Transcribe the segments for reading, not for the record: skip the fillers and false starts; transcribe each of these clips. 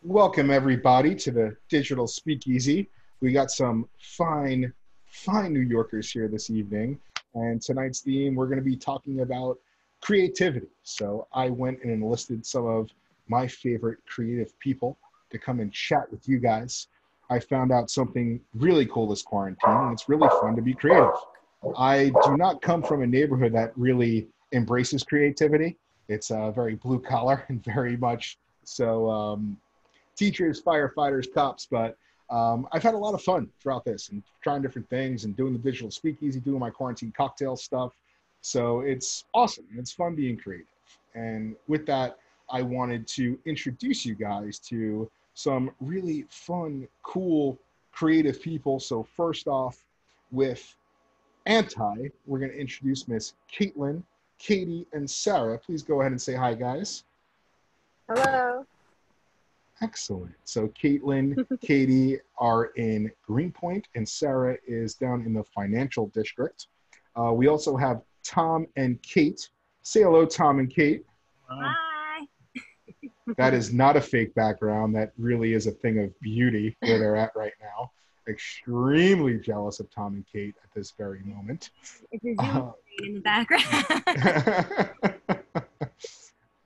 Welcome everybody to the digital speakeasy. We got some fine New Yorkers here this evening. And tonight's theme, we're going to be talking about creativity. So I went and enlisted some of my favorite creative people to come and chat with you guys. I found out something really cool this quarantine, and it's really fun to be creative. I do not come from a neighborhood that really embraces creativity. It's very blue collar and very much so teachers, firefighters, cops, but I've had a lot of fun throughout this and trying different things and doing the digital speakeasy, doing my quarantine cocktail stuff. So it's awesome. It's fun being creative. And with that, I wanted to introduce you guys to some really fun, cool, creative people. So first off, with Anti, we're going to introduce Miss Kaitlyn, Katie, and Sarah. Please go ahead and say hi, guys. Hello. Excellent. So Kaitlyn, Katie are in Greenpoint, and Sarah is down in the financial district. We also have Tom and Kate. Say hello, Tom and Kate. Hi. That is not a fake background. That really is a thing of beauty where they're at right now. Extremely jealous of Tom and Kate at this very moment. It's a Zoom in the background.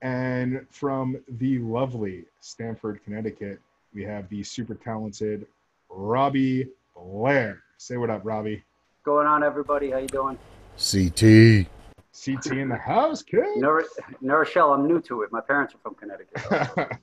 And from the lovely Stamford, Connecticut, we have the super talented Robby Blair. Say what up, Robby. Going on, everybody? How you doing? CT. CT in the house, kid. New Rochelle, I'm new to it. My parents are from Connecticut.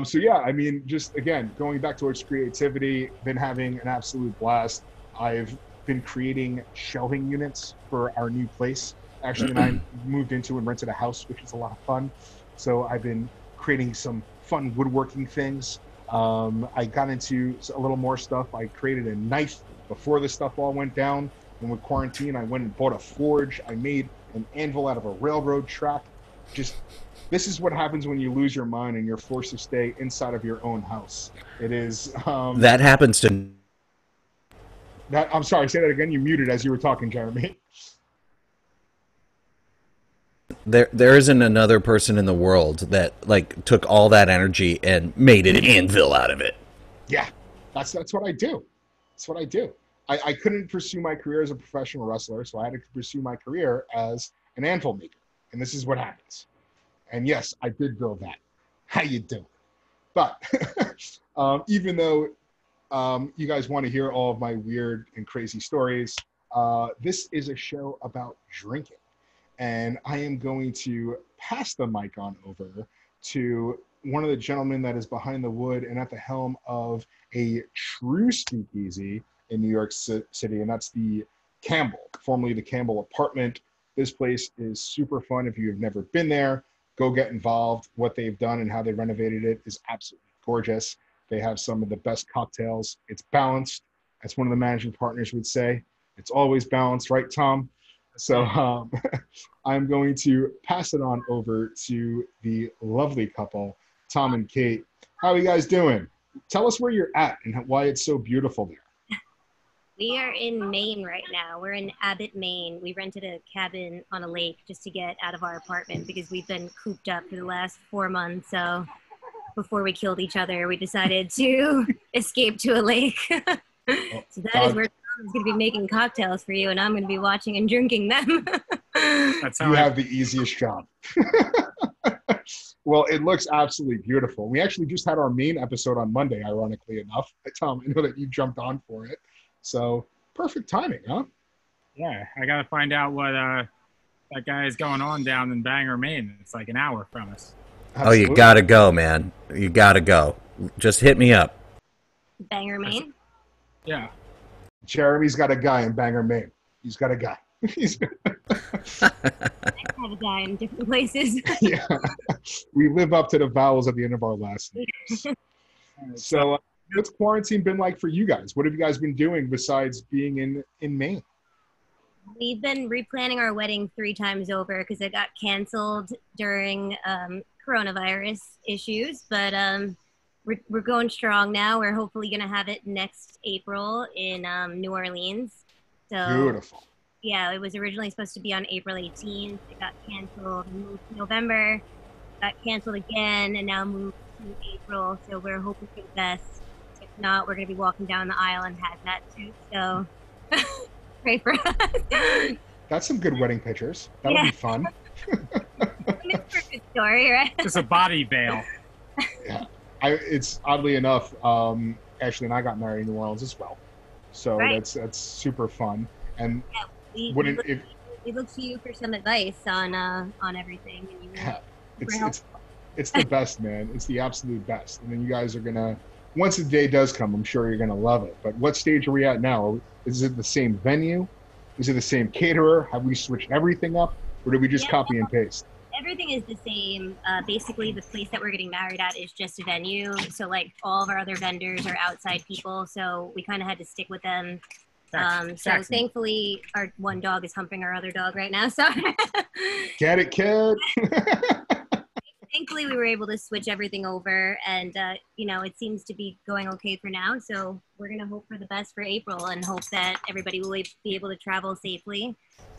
So yeah, I mean, just again, going back towards creativity, been having an absolute blast. I've been creating shelving units for our new place. Actually, and I moved into and rented a house, which is a lot of fun. So I've been creating some fun woodworking things. I got into a little more stuff. I created a knife before this stuff all went down. And with quarantine, I went and bought a forge. I made an anvil out of a railroad track. Just, this is what happens when you lose your mind and you're forced to stay inside of your own house. It is... that happens to... I'm sorry, say that again. You muted as you were talking, Jeremy. There isn't another person in the world that like took all that energy and made an anvil out of it. Yeah, that's what I do. That's what I do. I couldn't pursue my career as a professional wrestler, so I had to pursue my career as an anvil maker. And this is what happens. And yes, I did build that. How you doing? But even though you guys want to hear all of my weird and crazy stories, this is a show about drinking. And I am going to pass the mic on over to one of the gentlemen that is behind the wood and at the helm of a true speakeasy in New York City, and that's the Campbell, formerly the Campbell Apartment. This place is super fun. If you've never been there, go get involved. What they've done and how they renovated it is absolutely gorgeous. They have some of the best cocktails. It's balanced, as one of the managing partners would say. It's always balanced, right, Tom? So I'm going to pass it on over to the lovely couple, Tom and Kate. How are you guys doing? Tell us where you're at and why it's so beautiful there. We are in Maine right now. We're in Abbott, Maine. We rented a cabin on a lake just to get out of our apartment because we've been cooped up for the last 4 months. So before we killed each other, we decided to escape to a lake. So that is where Tom's going to be making cocktails for you, and I'm going to be watching and drinking them. That's how you have the easiest job. Well, it looks absolutely beautiful. We actually just had our main episode on Monday, ironically enough. Tom, I know that you jumped on for it. So perfect timing, huh? Yeah, I got to find out what that guy is going on down in Bangor, Maine. It's like an hour from us. Absolutely. Oh, you got to go, man. You got to go. Just hit me up. Bangor, Maine? Yeah. Jeremy's got a guy in Bangor, Maine. He's got a guy. I have a guy in different places. Yeah. We live up to the vowels at the end of our last names. So what's quarantine been like for you guys? What have you guys been doing besides being in Maine? We've been replanning our wedding 3 times over because it got canceled during coronavirus issues, but we're going strong now. We're hopefully going to have it next April in New Orleans. So beautiful. Yeah, it was originally supposed to be on April 18th. It got canceled, moved to November, got canceled again, and now moved in April, so we're hoping for the best. If not, we're going to be walking down the aisle in hazmat suits, so pray for us. That's some good wedding pictures. That'll Yeah. be fun. It's for a good story, right? Just a body veil. Yeah. It's oddly enough, Ashley and I got married in New Orleans as well. So Right. that's super fun. And We look to you for some advice on everything. And you yeah, super it's helpful. it's the best, man. It's the absolute best. And then you guys are gonna, once the day does come, I'm sure you're gonna love it. But what stage are we at now? Is it the same venue? Is it the same caterer? Have we switched everything up, or did we just Yeah. copy and paste? Everything is the same. Basically, the place that we're getting married at is just a venue. So, like, all of our other vendors are outside people. So we kind of had to stick with them. So Jackson. thankfully, our one dog is humping our other dog right now. So Get it, kid? thankfully, we were able to switch everything over, and it seems to be going okay for now. So we're gonna hope for the best for April, and hope that everybody will be able to travel safely,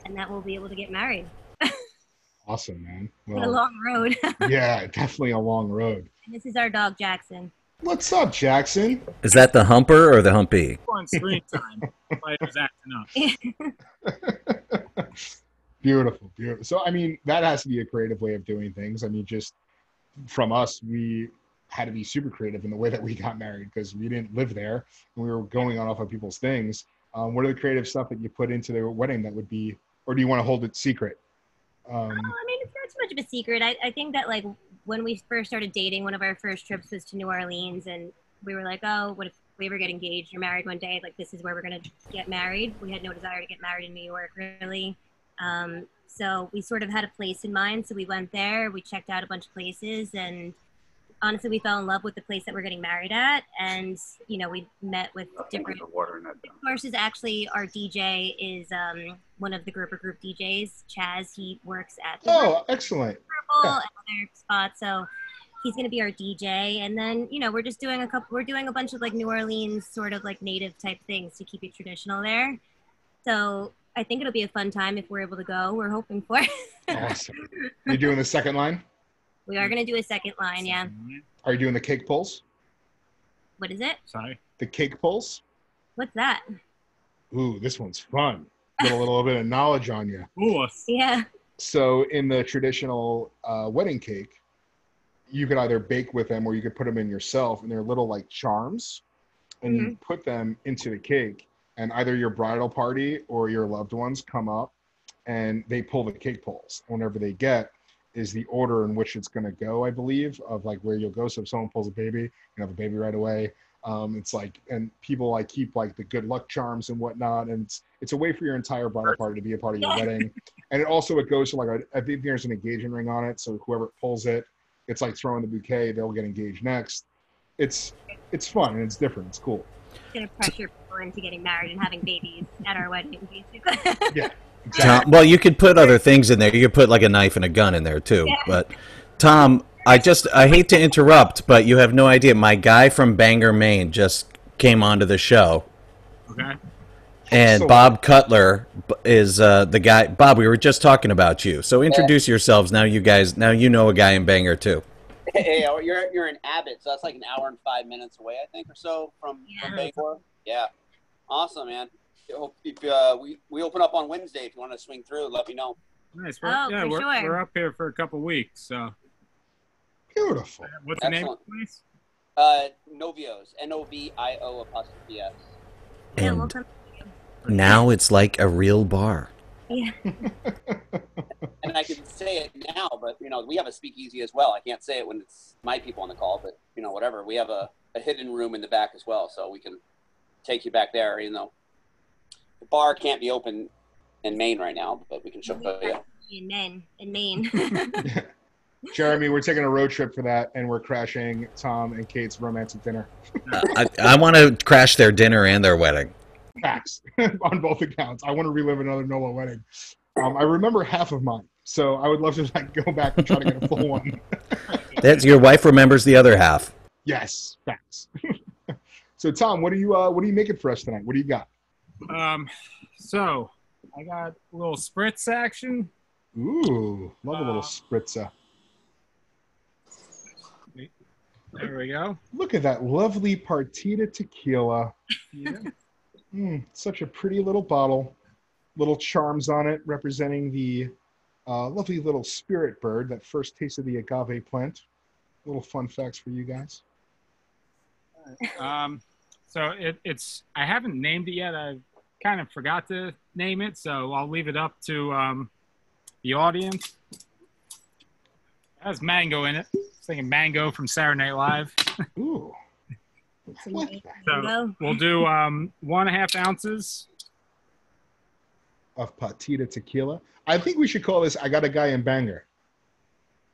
and that we'll be able to get married. Awesome, man. It's a long road. Yeah, definitely a long road. And this is our dog Jackson. What's up, Jackson? Is that the humper or the humpy? On screen time. Players acting up. Beautiful, beautiful. So, I mean, that has to be a creative way of doing things. I mean, just from us, we had to be super creative in the way that we got married because we didn't live there and we were going on off of people's things. What are the creative stuff that you put into the wedding that would be, or do you want to hold it secret? I mean, it's not too much of a secret. I think that, like, when we first started dating, one of our first trips was to New Orleans, and we were like, oh, what if we ever get engaged or married one day? Like, this is where we're going to get married. We had no desire to get married in New York, really. So we sort of had a place in mind. So we went there, we checked out a bunch of places, and honestly, we fell in love with the place that we're getting married at. And, we met with different sources. Actually, our DJ is one of the group DJs, Chaz. He works at the Excellent. Purple Yeah. and other spots. So he's going to be our DJ. And then, we're just doing we're doing a bunch of like New Orleans sort of like native type things to keep it traditional there. So I think it'll be a fun time if we're able to go. We're hoping for it. Awesome. You doing the second line? We are going to do a second line, yeah. Are you doing the cake pulls? What is it? Sorry. The cake pulls? What's that? Ooh, this one's fun. Get a little bit of knowledge on you. Ooh, Yeah. So in the traditional wedding cake, you could either bake with them or you could put them in yourself, and they're little like charms, and you put them into the cake, and either your bridal party or your loved ones come up and they pull the cake pulls. Whenever they get is the order in which it's going to go, I believe, of like where you'll go. So if someone pulls a baby, you have a baby right away. It's like, and people like keep like the good luck charms and whatnot. And it's a way for your entire bridal party to be a part of your wedding. And it goes to like, I think there's an engagement ring on it. So whoever pulls it, it's like throwing the bouquet, they'll get engaged next. It's fun and it's different. It's cool. It's going to pressure people into getting married and having babies at our wedding, basically. Yeah. Tom, well, you could put other things in there. You could put like a knife and a gun in there too. Yeah. But Tom, I hate to interrupt, but you have no idea. My guy from Bangor, Maine just came onto the show. Okay. And So- Bob Cutler is the guy. Bob, we were just talking about you. So introduce yourselves. Now you know a guy in Bangor too. Hey, you're in Abbott, so that's like an hour and 5 minutes away, I think, or so from Bangor. Yeah, awesome, man. If we open up on Wednesday, if you want to swing through, let me know. Nice. Oh, for we're, sure. we're up here for a couple weeks. So Beautiful. what's the name of Excellent. the place? Novios, Novio''S. Yeah, And we'll come. now it's like a real bar. Yeah. And I can say it now, but we have a speakeasy as well. I can't say it when it's my people on the call, but whatever. We have a hidden room in the back as well, so we can take you back there. Even though the bar can't be open in Maine right now, but we can show you. In Maine. Jeremy, we're taking a road trip for that, and we're crashing Tom and Kate's romantic dinner. I want to crash their dinner and their wedding. Facts on both accounts. I want to relive another NOLA wedding. I remember half of mine, so I would love to like go back and try to get a full one. That's your wife remembers the other half. Yes, facts. So Tom, what are you making for us tonight? What do you got? So I got a little spritz action. Ooh, love a little spritzer. There we go. Look at that lovely Partita tequila. Yeah. Such a pretty little bottle. Little charms on it representing the lovely little spirit bird that first tasted the agave plant. Little fun facts for you guys. So it's I haven't named it yet. I kind of forgot to name it, so I'll leave it up to the audience. It has mango in it. I was thinking mango from Saturday Night Live. Ooh. I like that. So we'll do 1.5 ounces Of Partita tequila. I think we should call this I Got a Guy in Banger.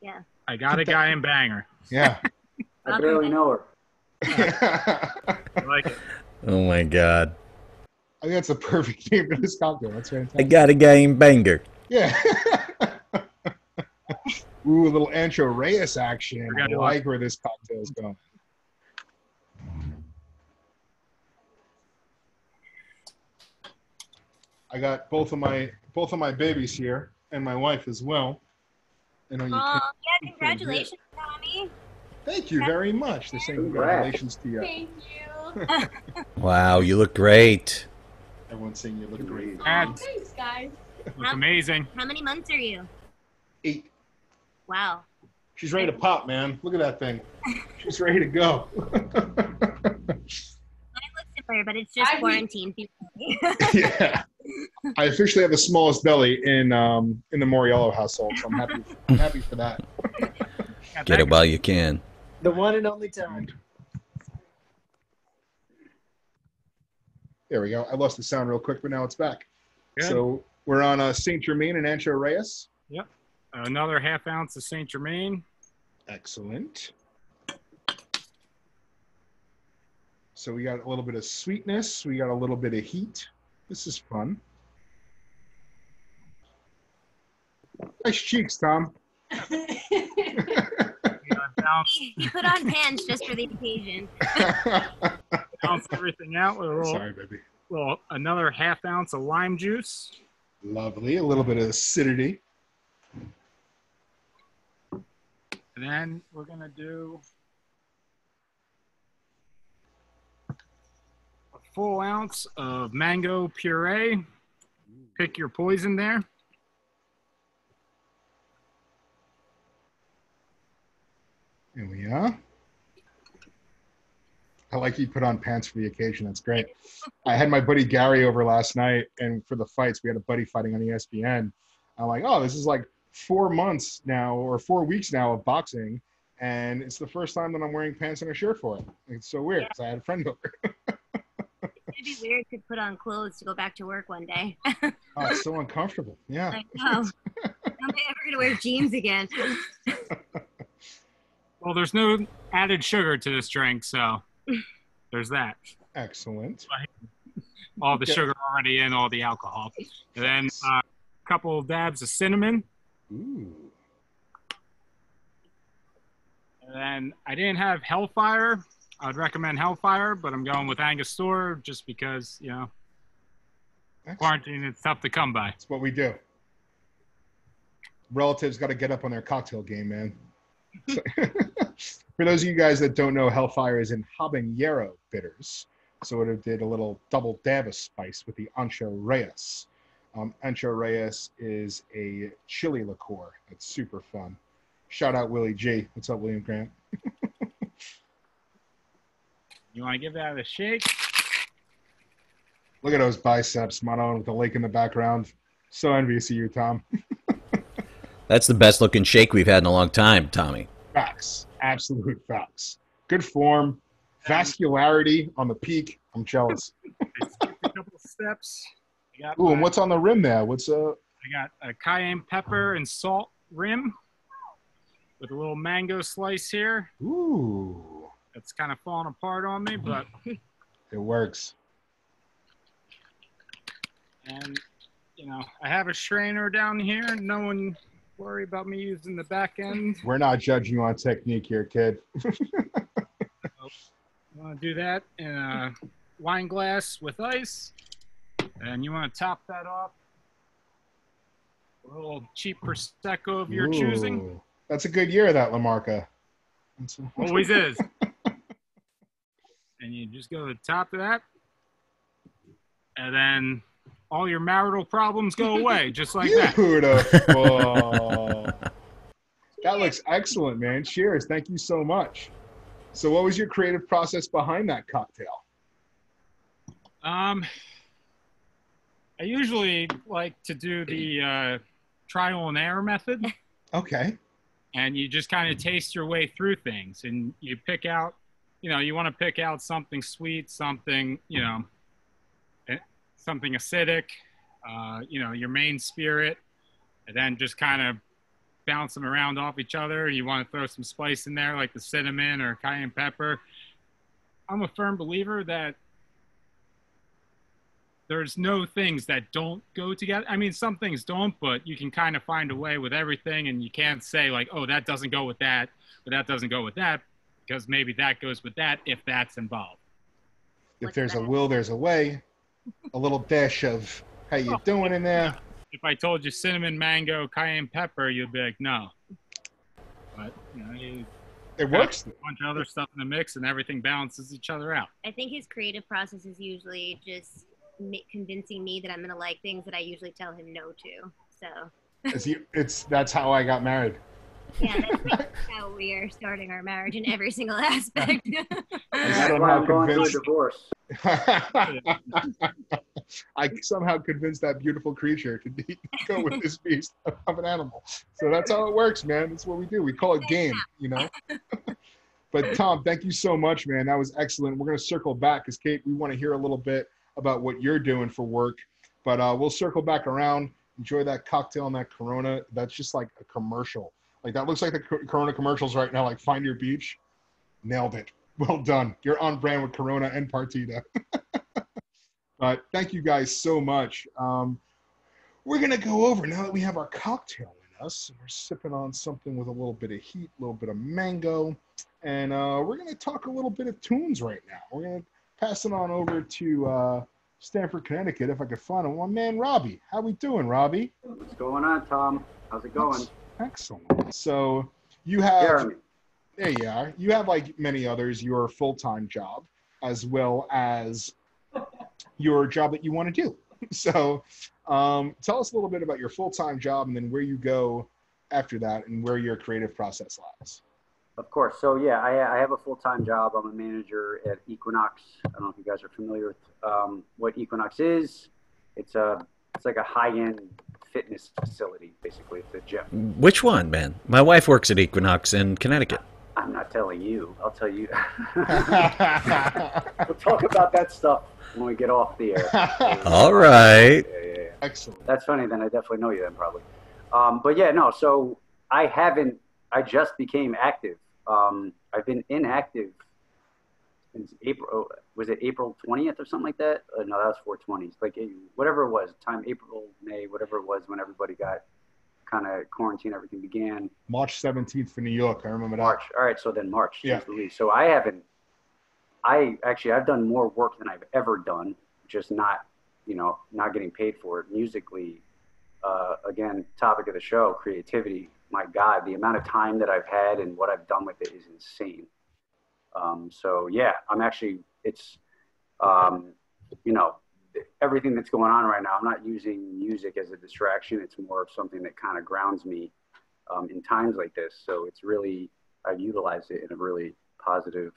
Yeah. I got a guy in banger. Yeah. I barely know her. I like it. Oh my God. I think that's the perfect name for this cocktail. That's I fantastic. got a guy in banger. Yeah. Ooh, a little Ancho Reyes action. I Forgot like where this cocktail is going. I got both of my babies here and my wife as well. I know you can't. Yeah, congratulations, Tommy. Thank you very much. They're saying congratulations to you. Thank you. Wow, you look great. Everyone's saying you look great. And Thanks, guys. it's amazing. How many months are you? 8. Wow. She's ready to pop, man. Look at that thing. She's ready to go. Mine looks similar, but it's just quarantine. Yeah. I officially have the smallest belly in the Mauriello household, so I'm happy for that. Get it while you can. The one and only time. There we go. I lost the sound real quick, but now it's back. Good. So we're on Saint Germain and Ancho Reyes. Yep. Another 1/2 ounce of Saint Germain. Excellent. So we got a little bit of sweetness. We got a little bit of heat. This is fun. Nice cheeks, Tom. He put on pants just for the occasion. Bounce everything out with a little, Sorry, baby. another 1/2 ounce of lime juice. Lovely. A little bit of acidity. And then we're going to do a full ounce of mango puree. Pick your poison there. Here we are. I like you put on pants for the occasion. That's great. I had my buddy Gary over last night, and for the fights, we had a buddy fighting on ESPN. I'm like, oh, this is like 4 months now or 4 weeks now of boxing, and it's the first time that I'm wearing pants and a shirt for it. It's so weird because I had a friend over. It'd be weird to put on clothes to go back to work one day. Oh, it's so uncomfortable. Yeah. I know. I'm never going to wear jeans again. Well, there's no added sugar to this drink, so there's that. Excellent. All the sugar already in, all the alcohol. And then a couple of dabs of cinnamon. Ooh. And then I didn't have Hellfire. I'd recommend Hellfire, but I'm going with Angostura just because, you know, Excellent. quarantine, it's tough to come by. That's what we do. Relatives got to get up on their cocktail game, man. For those of you guys that don't know, Hellfire is in habanero bitters. So it did a little double dab of spice with the Ancho Reyes. Ancho Reyes is a chili liqueur. It's super fun. Shout out Willie G. What's up, William Grant? You want to give that a shake? Look at those biceps, Mono, with the lake in the background. So envious of you, Tom. That's the best looking shake we've had in a long time, Tommy. Facts. Absolute facts. Good form. Vascularity on the peak. I'm jealous. I skipped a couple of steps. Ooh, and what's on the rim there? What's I got a cayenne pepper and salt rim with a little mango slice here. Ooh. It's kind of falling apart on me, but It works. and you know, I have a strainer down here. No one worry about me using the back end. We're not judging you on technique here, kid. You want to do that in a wine glass with ice, and you want to top that off with a little cheap prosecco of your choosing. Ooh. That's a good year, that La Marca. Always is. And you just go to the top of that, and then all your marital problems go away, just like that. Beautiful. That looks excellent, man. Cheers. Thank you so much. So what was your creative process behind that cocktail? I usually like to do the trial and error method. Okay. And you just kind of taste your way through things, and you pick out, you want to pick out something sweet, something, something acidic, your main spirit, and then just kind of bounce them around off each other. You want to throw some spice in there, like the cinnamon or cayenne pepper. I'm a firm believer that there's no things that don't go together. I mean, some things don't, but you can kind of find a way with everything, and you can't say like, oh, that doesn't go with that, or that doesn't go with that, because maybe that goes with that if that's involved. If there's a will, there's a way. A little dash of how you doing in there. If I told you cinnamon, mango, cayenne pepper, you'd be like, no. But, it works. A bunch of other stuff in the mix, and everything balances each other out. I think his creative process is usually just convincing me that I'm gonna like things that I usually tell him no to. So that's how I got married. Yeah, that's how we are starting our marriage in every single aspect. That's why I'm going through a divorce. I somehow convinced that beautiful creature to go with this beast of an animal. So that's how it works, man. That's what we do. We call it game, But Tom, thank you so much, man. That was excellent. We're going to circle back because, Kate, we want to hear a little bit about what you're doing for work. But we'll circle back around. Enjoy that cocktail and that Corona. That's just like a commercial. Like that looks like the Corona commercials right now, like Find Your Beach. Nailed it. Well done. You're on brand with Corona and Partita. But thank you guys so much. We're going to go over, now that we have our cocktail in us, we're sipping on something with a little bit of heat, a little bit of mango, and we're going to talk a little bit of tunes right now. We're going to pass it on over to Stamford, Connecticut, if I could find him. One man, Robby. How we doing, Robby? What's going on, Tom? How's it going? Excellent. So you have... Jeremy. There you are. You have, like many others, your full-time job, as well as your job that you want to do. So tell us a little bit about your full-time job and then where you go after that and where your creative process lies. Of course. So, yeah, I have a full-time job. I'm a manager at Equinox. I don't know if you guys are familiar with what Equinox is. It's like a high-end fitness facility, basically. It's a gym. Which one, man? My wife works at Equinox in Connecticut. I'm not telling you. I'll tell you. We'll talk about that stuff when we get off the air. All right. Yeah. Excellent. That's funny. Then I definitely know you then, probably. But yeah, no. So I just became active. I've been inactive since April. Was it April 20th or something like that? No, that was 420. Like whatever it was. April, May, whatever it was when everybody got kind of quarantine, everything began. March 17th for New York. I remember that. March. All right. So then March. Yeah. So I've done more work than I've ever done, just not getting paid for it. Musically, again, topic of the show, creativity. My God, the amount of time that I've had and what I've done with it is insane. So yeah, everything that's going on right now, I'm not using music as a distraction. It's more of something that kind of grounds me in times like this. So it's really, I've utilized it in a really positive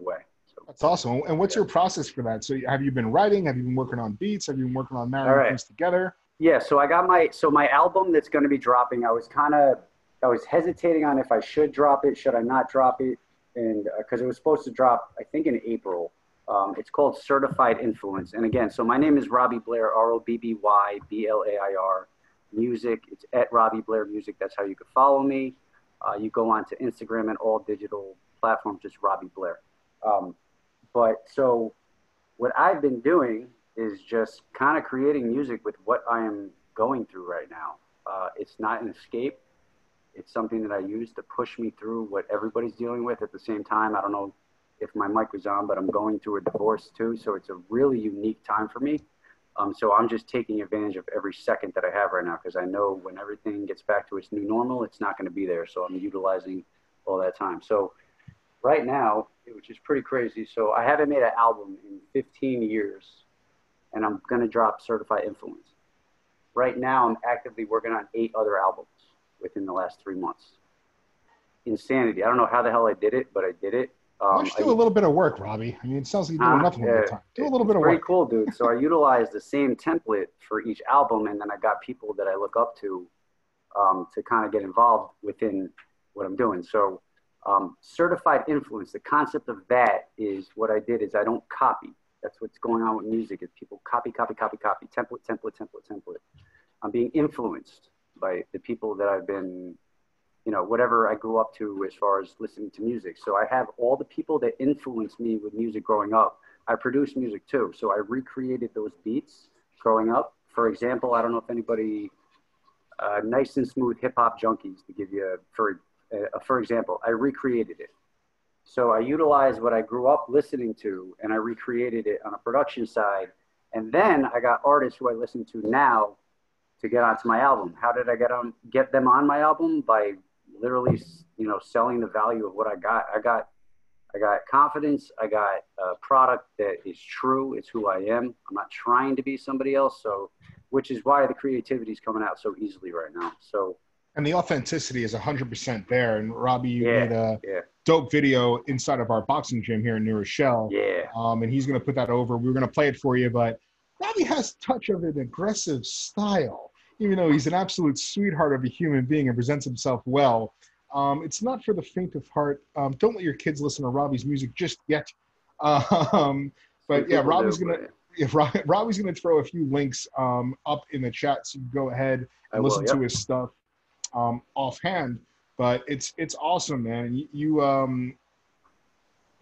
way. So that's awesome. And what's your process for that? So have you been writing? Have you been working on beats? Have you been working on marrying things together? Yeah. So I got my album that's going to be dropping. I was hesitating on if I should drop it, should I not drop it? And because it was supposed to drop, I think in April. It's called Certified Influence. And again, so my name is Robby Blair, ROBBY BLAIR Music. It's at Robby Blair Music. That's how you can follow me. You go on to Instagram and all digital platforms, just Robby Blair. But so what I've been doing is just kind of creating music with what I am going through right now. It's not an escape. It's something that I use to push me through what everybody's dealing with at the same time. I don't know if my mic was on, but I'm going through a divorce too. So it's a really unique time for me. So I'm just taking advantage of every second that I have right now, because I know when everything gets back to its new normal, it's not going to be there. So I'm utilizing all that time. So right now, which is pretty crazy. So I haven't made an album in 15 years, and I'm going to drop Certified Influence. Right now, I'm actively working on 8 other albums within the last 3 months. Insanity. I don't know how the hell I did it, but I did it. Why don't you do a little bit of work, Robbie? I mean, it sounds like you're doing nothing all the time. Do a little bit of work. Pretty cool, dude. So I utilized the same template for each album, and then I got people that I look up to kind of get involved within what I'm doing. So Certified Influence, the concept of that is what I did is I don't copy. That's what's going on with music is people copy, template. I'm being influenced by the people that I've been, whatever I grew up to as far as listening to music. So I have all the people that influenced me with music growing up. I produce music too. So I recreated those beats growing up. For example, I don't know if anybody, Nice and Smooth Hip Hop Junkies, to give you for example, I recreated it. So I utilized what I grew up listening to and I recreated it on a production side. And then I got artists who I listen to now to get onto my album. How did I get them on my album? By literally, selling the value of what I got. I got confidence. I got a product that is true. It's who I am. I'm not trying to be somebody else. So, which is why the creativity is coming out so easily right now. So, and the authenticity is 100% there. And Robbie, you made a dope video inside of our boxing gym here in New Rochelle. Yeah. And he's going to put that over. We were going to play it for you, but Robbie has a touch of an aggressive style. Even though he's an absolute sweetheart of a human being and presents himself well, it's not for the faint of heart. Don't let your kids listen to Robbie's music just yet. But yeah, Robbie's gonna throw a few links up in the chat, so you can go ahead and listen to his stuff offhand. But it's awesome, man.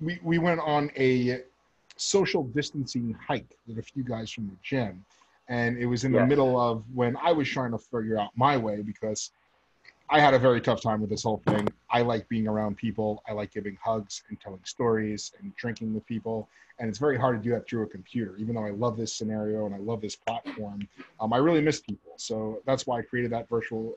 We went on a social distancing hike with a few guys from the gym. And it was in the middle of when I was trying to figure out my way, because I had a very tough time with this whole thing. I like being around people. I like giving hugs and telling stories and drinking with people. And it's very hard to do that through a computer. Even though I love this scenario and I love this platform, I really miss people. So that's why I created that virtual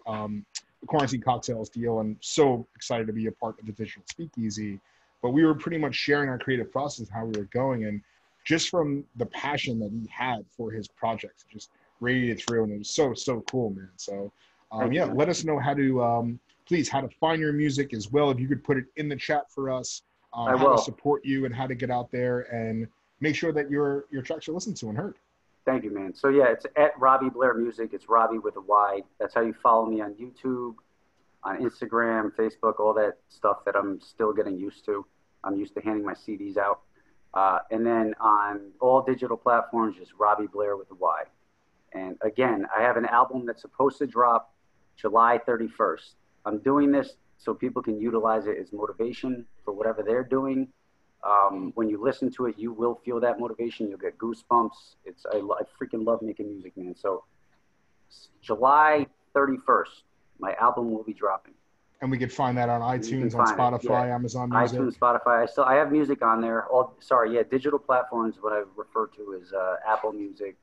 quarantine cocktails deal. And so excited to be a part of the digital Speakeasy. But we were pretty much sharing our creative process, how we were going. And just from the passion that he had for his projects, just radiated through, and it was so cool, man. So, let us know how to find your music as well. If you could put it in the chat for us, how to support you and how to get out there and make sure that your tracks are listened to and heard. Thank you, man. So yeah, it's at Robby Blair Music. It's Robbie with a Y. That's how you follow me on YouTube, on Instagram, Facebook, all that stuff that I'm still getting used to. I'm used to handing my CDs out. And then on all digital platforms, just Robby Blair with a Y. And again, I have an album that's supposed to drop July 31st. I'm doing this so people can utilize it as motivation for whatever they're doing. When you listen to it, you will feel that motivation. You'll get goosebumps. I freaking love making music, man. So July 31st, my album will be dropping. And we could find that on iTunes, on Spotify, Amazon Music. iTunes, Spotify. I have music on there. Digital platforms. What I refer to as Apple Music,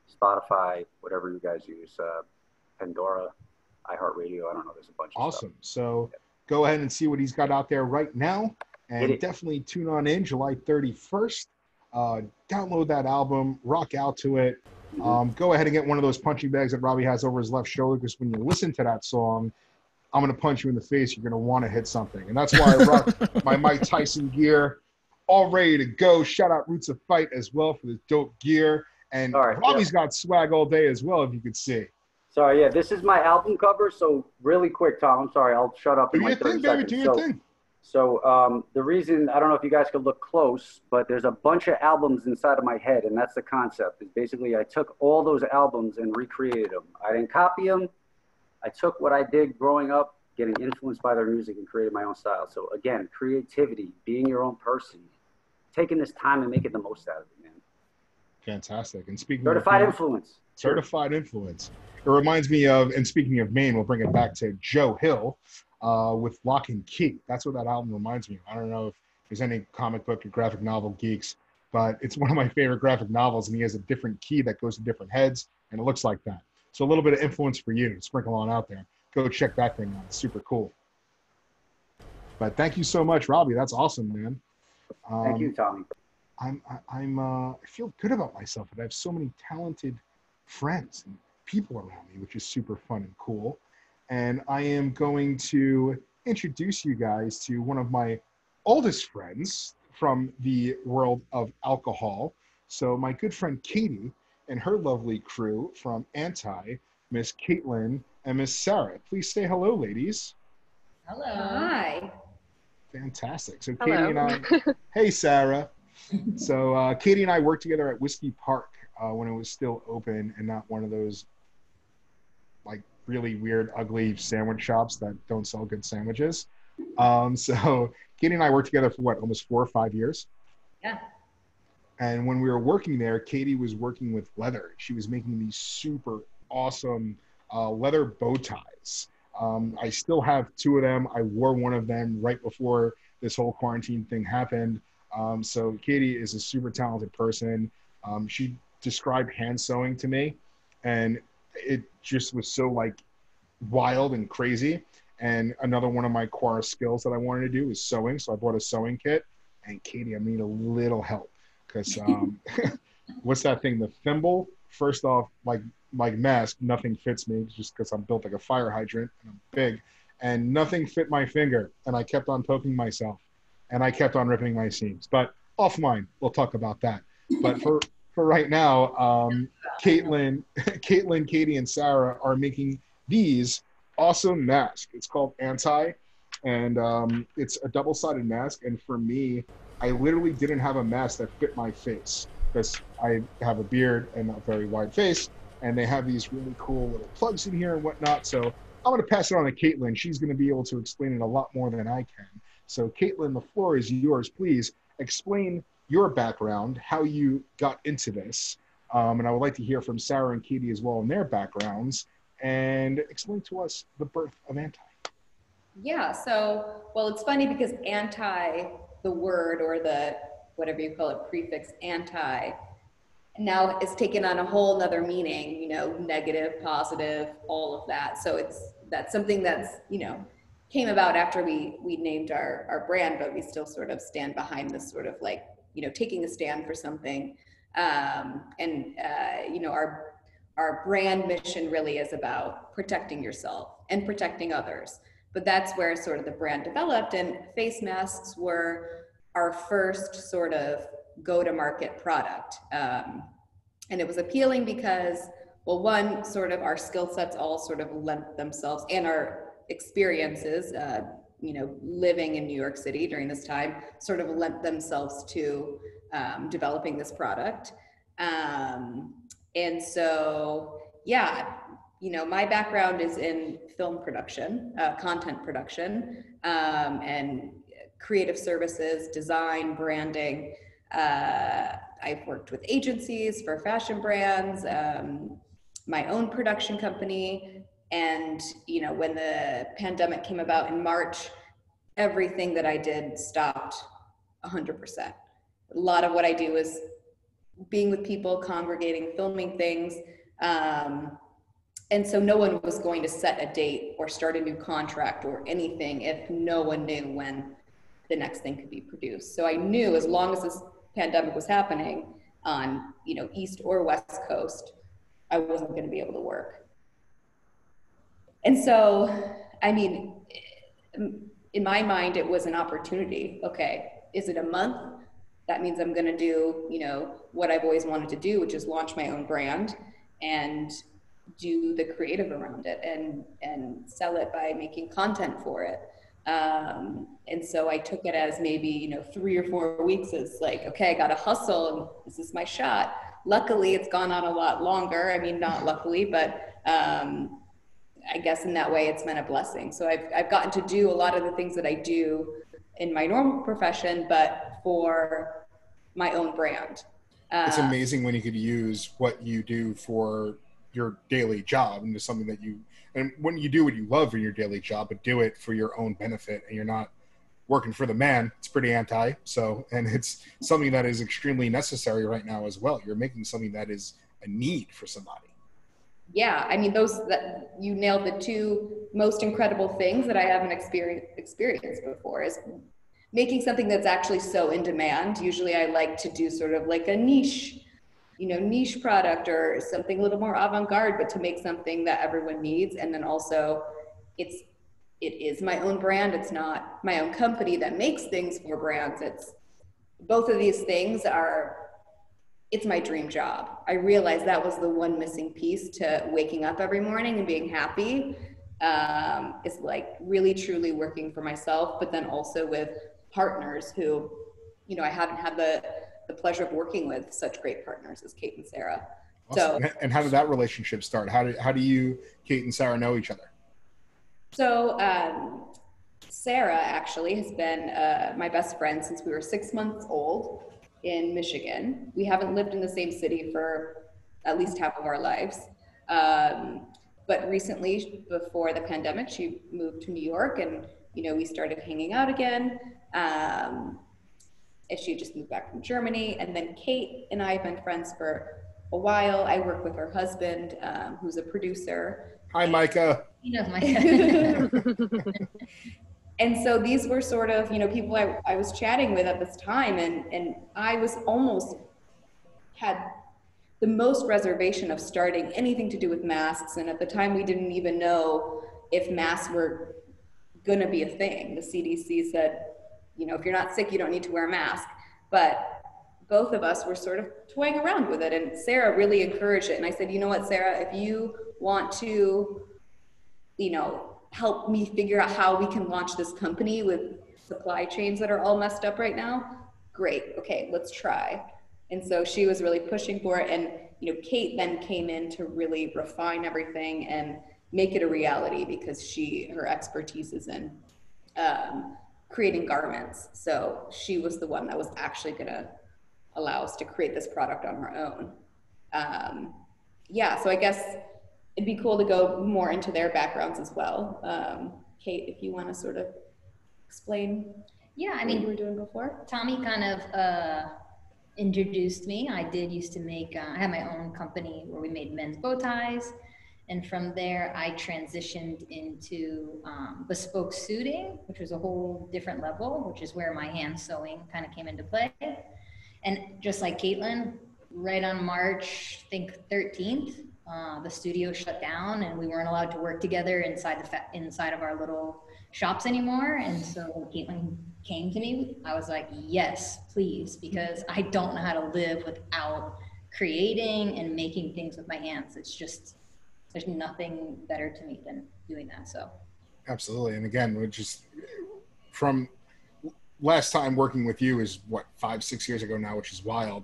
Spotify, whatever you guys use, Pandora, iHeartRadio. I don't know. There's a bunch of stuff. Awesome. So go ahead and see what he's got out there right now. And definitely tune on in July 31st. Download that album. Rock out to it. Go ahead and get one of those punching bags that Robbie has over his left shoulder, because when you listen to that song, I'm going to punch you in the face. You're going to want to hit something. And that's why I rock my Mike Tyson gear, all ready to go. Shout out Roots of Fight as well for the dope gear. And Robbie's got swag all day as well, if you could see. Sorry, yeah, this is my album cover. So really quick, Tom, I'm sorry. I'll shut up in my 30 seconds. Do your thing. So the reason, I don't know if you guys could look close, but there's a bunch of albums inside of my head, and that's the concept. Is basically I took all those albums and recreated them. I didn't copy them. I took what I did growing up, getting influenced by their music, and created my own style. So again, creativity, being your own person, taking this time and making the most out of it, man. Fantastic. And speaking Certified Influence. Certified Influence. It reminds me of, and speaking of Maine, we'll bring it back to Joe Hill with Lock and Key. That's what that album reminds me of. I don't know if there's any comic book or graphic novel geeks, but it's one of my favorite graphic novels, and he has a different key that goes to different heads, and it looks like that. So a little bit of influence for you to sprinkle on out there. Go check that thing out. It's super cool. But thank you so much, Robby. That's awesome, man. Thank you, Tommy. I feel good about myself, and I have so many talented friends and people around me, which is super fun and cool. And I am going to introduce you guys to one of my oldest friends from the world of alcohol. So my good friend Katie and her lovely crew from Anti, Miss Kaitlyn and Miss Sarah. Please say hello, ladies. Hello. Hi. Fantastic. So Hello. Katie and I, hey Sarah. So Katie and I worked together at Whiskey Park when it was still open and not one of those like really weird, ugly sandwich shops that don't sell good sandwiches. So Katie and I worked together for what, almost 4 or 5 years? Yeah. And when we were working there, Katie was working with leather. She was making these super awesome leather bow ties. I still have 2 of them. I wore one of them right before this whole quarantine thing happened. So Katie is a super talented person. She described hand sewing to me, and it just was so like wild and crazy. And another one of my core skills that I wanted to do is sewing. So I bought a sewing kit, and Katie, I need a little help because what's that thing? The thimble. First off, like mask, nothing fits me just because I'm built like a fire hydrant and I'm big, and nothing fit my finger. And I kept on poking myself, and I kept on ripping my seams. But offline, we'll talk about that. But for right now, Kaitlyn, Katie, and Sarah are making these awesome masks. It's called Anti, and it's a double-sided mask. And for me, I literally didn't have a mask that fit my face because I have a beard and a very wide face, and they have these really cool little plugs in here and whatnot. So I'm going to pass it on to Kaitlyn. She's going to be able to explain it a lot more than I can. So Kaitlyn, the floor is yours. Please explain your background, how you got into this. And I would like to hear from Sarah and Katie as well in their backgrounds, and explain to us the birth of Anti. Yeah, so, well, it's funny because anti, the word or the, whatever you call it, prefix anti, now it's taken on a whole nother meaning, you know, negative, positive, all of that. So that's something that's, you know, came about after we named our brand, but we still sort of stand behind this sort of like, you know, taking a stand for something. You know, our brand mission really is about protecting yourself and protecting others. But that's where sort of the brand developed, and face masks were our first sort of go-to-market product. And it was appealing because, well, one, sort of our skill sets all sort of lent themselves, and our experiences, you know, living in New York City during this time sort of lent themselves to developing this product. And so, yeah, you know, my background is in film production, content production, and creative services, design, branding. I've worked with agencies for fashion brands, my own production company. And, you know, when the pandemic came about in March, everything that I did stopped 100%. A lot of what I do is being with people, congregating, filming things. And so no one was going to set a date or start a new contract or anything if no one knew when the next thing could be produced. So I knew as long as this pandemic was happening on, you know, East or West Coast, I wasn't going to be able to work. And so, I mean, in my mind, it was an opportunity. Okay, is it a month? That means I'm going to do, you know, what I've always wanted to do, which is launch my own brand and do the creative around it and sell it by making content for it. And so I took it as maybe, you know, 3 or 4 weeks as like, okay, I got to hustle and this is my shot. Luckily, it's gone on a lot longer. I mean, not luckily, but I guess in that way it's meant a blessing. So I've gotten to do a lot of the things that I do in my normal profession, but for my own brand. It's amazing when you could use what you do for your daily job into something that you, and when you do what you love in your daily job, but do it for your own benefit, and you're not working for the man. It's pretty anti. So, and it's something that is extremely necessary right now as well. You're making something that is a need for somebody. yeah, I mean, that you nailed the two most incredible things that I haven't experienced before is making something that's actually so in demand. Usually I like to do sort of like a niche, niche product or something a little more avant-garde, but to make something that everyone needs. And then also it is my own brand. It's not my own company that makes things for brands. It's both of these things it's my dream job. I realized that was the one missing piece to waking up every morning and being happy, is like really truly working for myself, but then also with partners who, I haven't had the pleasure of working with such great partners as Kate and Sarah. Awesome. So, and how did that relationship start? How do you, Kate and Sarah, know each other? So Sarah actually has been my best friend since we were 6 months old in Michigan. We haven't lived in the same city for at least half of our lives. But recently, before the pandemic, she moved to New York and, we started hanging out again. And she just moved back from Germany. And then Kate and I have been friends for a while. I work with her husband, who's a producer. Hi, Micah. He knows Micah. And so these were sort of, people I was chatting with at this time, and I was almost had the most reservation of starting anything to do with masks. And at the time, we didn't even know if masks were going to be a thing. The CDC said, if you're not sick, you don't need to wear a mask. But both of us were sort of toying around with it. And Sarah really encouraged it. And I said, you know what, Sarah, if you want to, help me figure out how we can launch this company with supply chains that are all messed up right now, great. Okay, let's try. And so she was really pushing for it. And, Kate then came in to really refine everything and make it a reality because her expertise is in creating garments. So she was the one that was actually going to allow us to create this product on her own. So I guess it'd be cool to go more into their backgrounds as well. Kate, if you want to sort of explain what you were doing before. Tommy kind of introduced me. I did used to I had my own company where we made men's bow ties. And from there, I transitioned into bespoke suiting, which was a whole different level, which is where my hand sewing kind of came into play. And just like Kaitlyn, right on March, I think 13th, the studio shut down and we weren't allowed to work together inside of our little shops anymore. And so when Kaitlyn came to me, I was like, yes, please, because I don't know how to live without creating and making things with my hands. It's just, there's nothing better to me than doing that. So absolutely. And again, we're just from last time working with you is what, 5-6 years ago now, which is wild.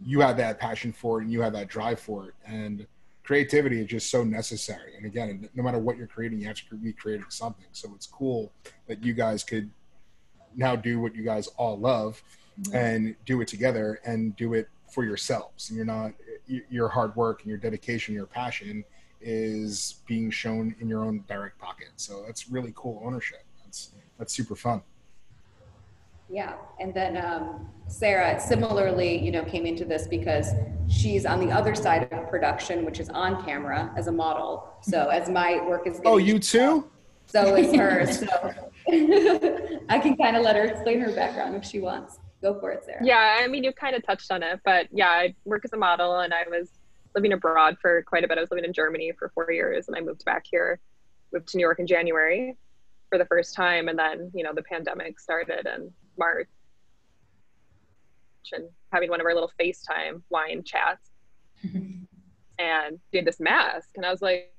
You had that passion for it and you had that drive for it, and creativity is just so necessary. And again, no matter what you're creating, you have to be creating something. So it's cool that you guys could now do what you guys all love and do it together and do it for yourselves. And your hard work and your dedication, your passion is being shown in your own direct pocket. So that's really cool ownership. That's super fun. Yeah. And then Sarah similarly, came into this because she's on the other side of production, which is on camera as a model. So as my work is getting you too? So is hers. So I can kind of let her explain her background if she wants. Go for it, Sarah. Yeah, I mean, you kind of touched on it, but yeah, I work as a model and I was living abroad for quite a bit. I was living in Germany for 4 years and I moved back here, moved to New York in January for the first time. And then, the pandemic started in March and having one of our little FaceTime wine chats and did this mask. And I was like,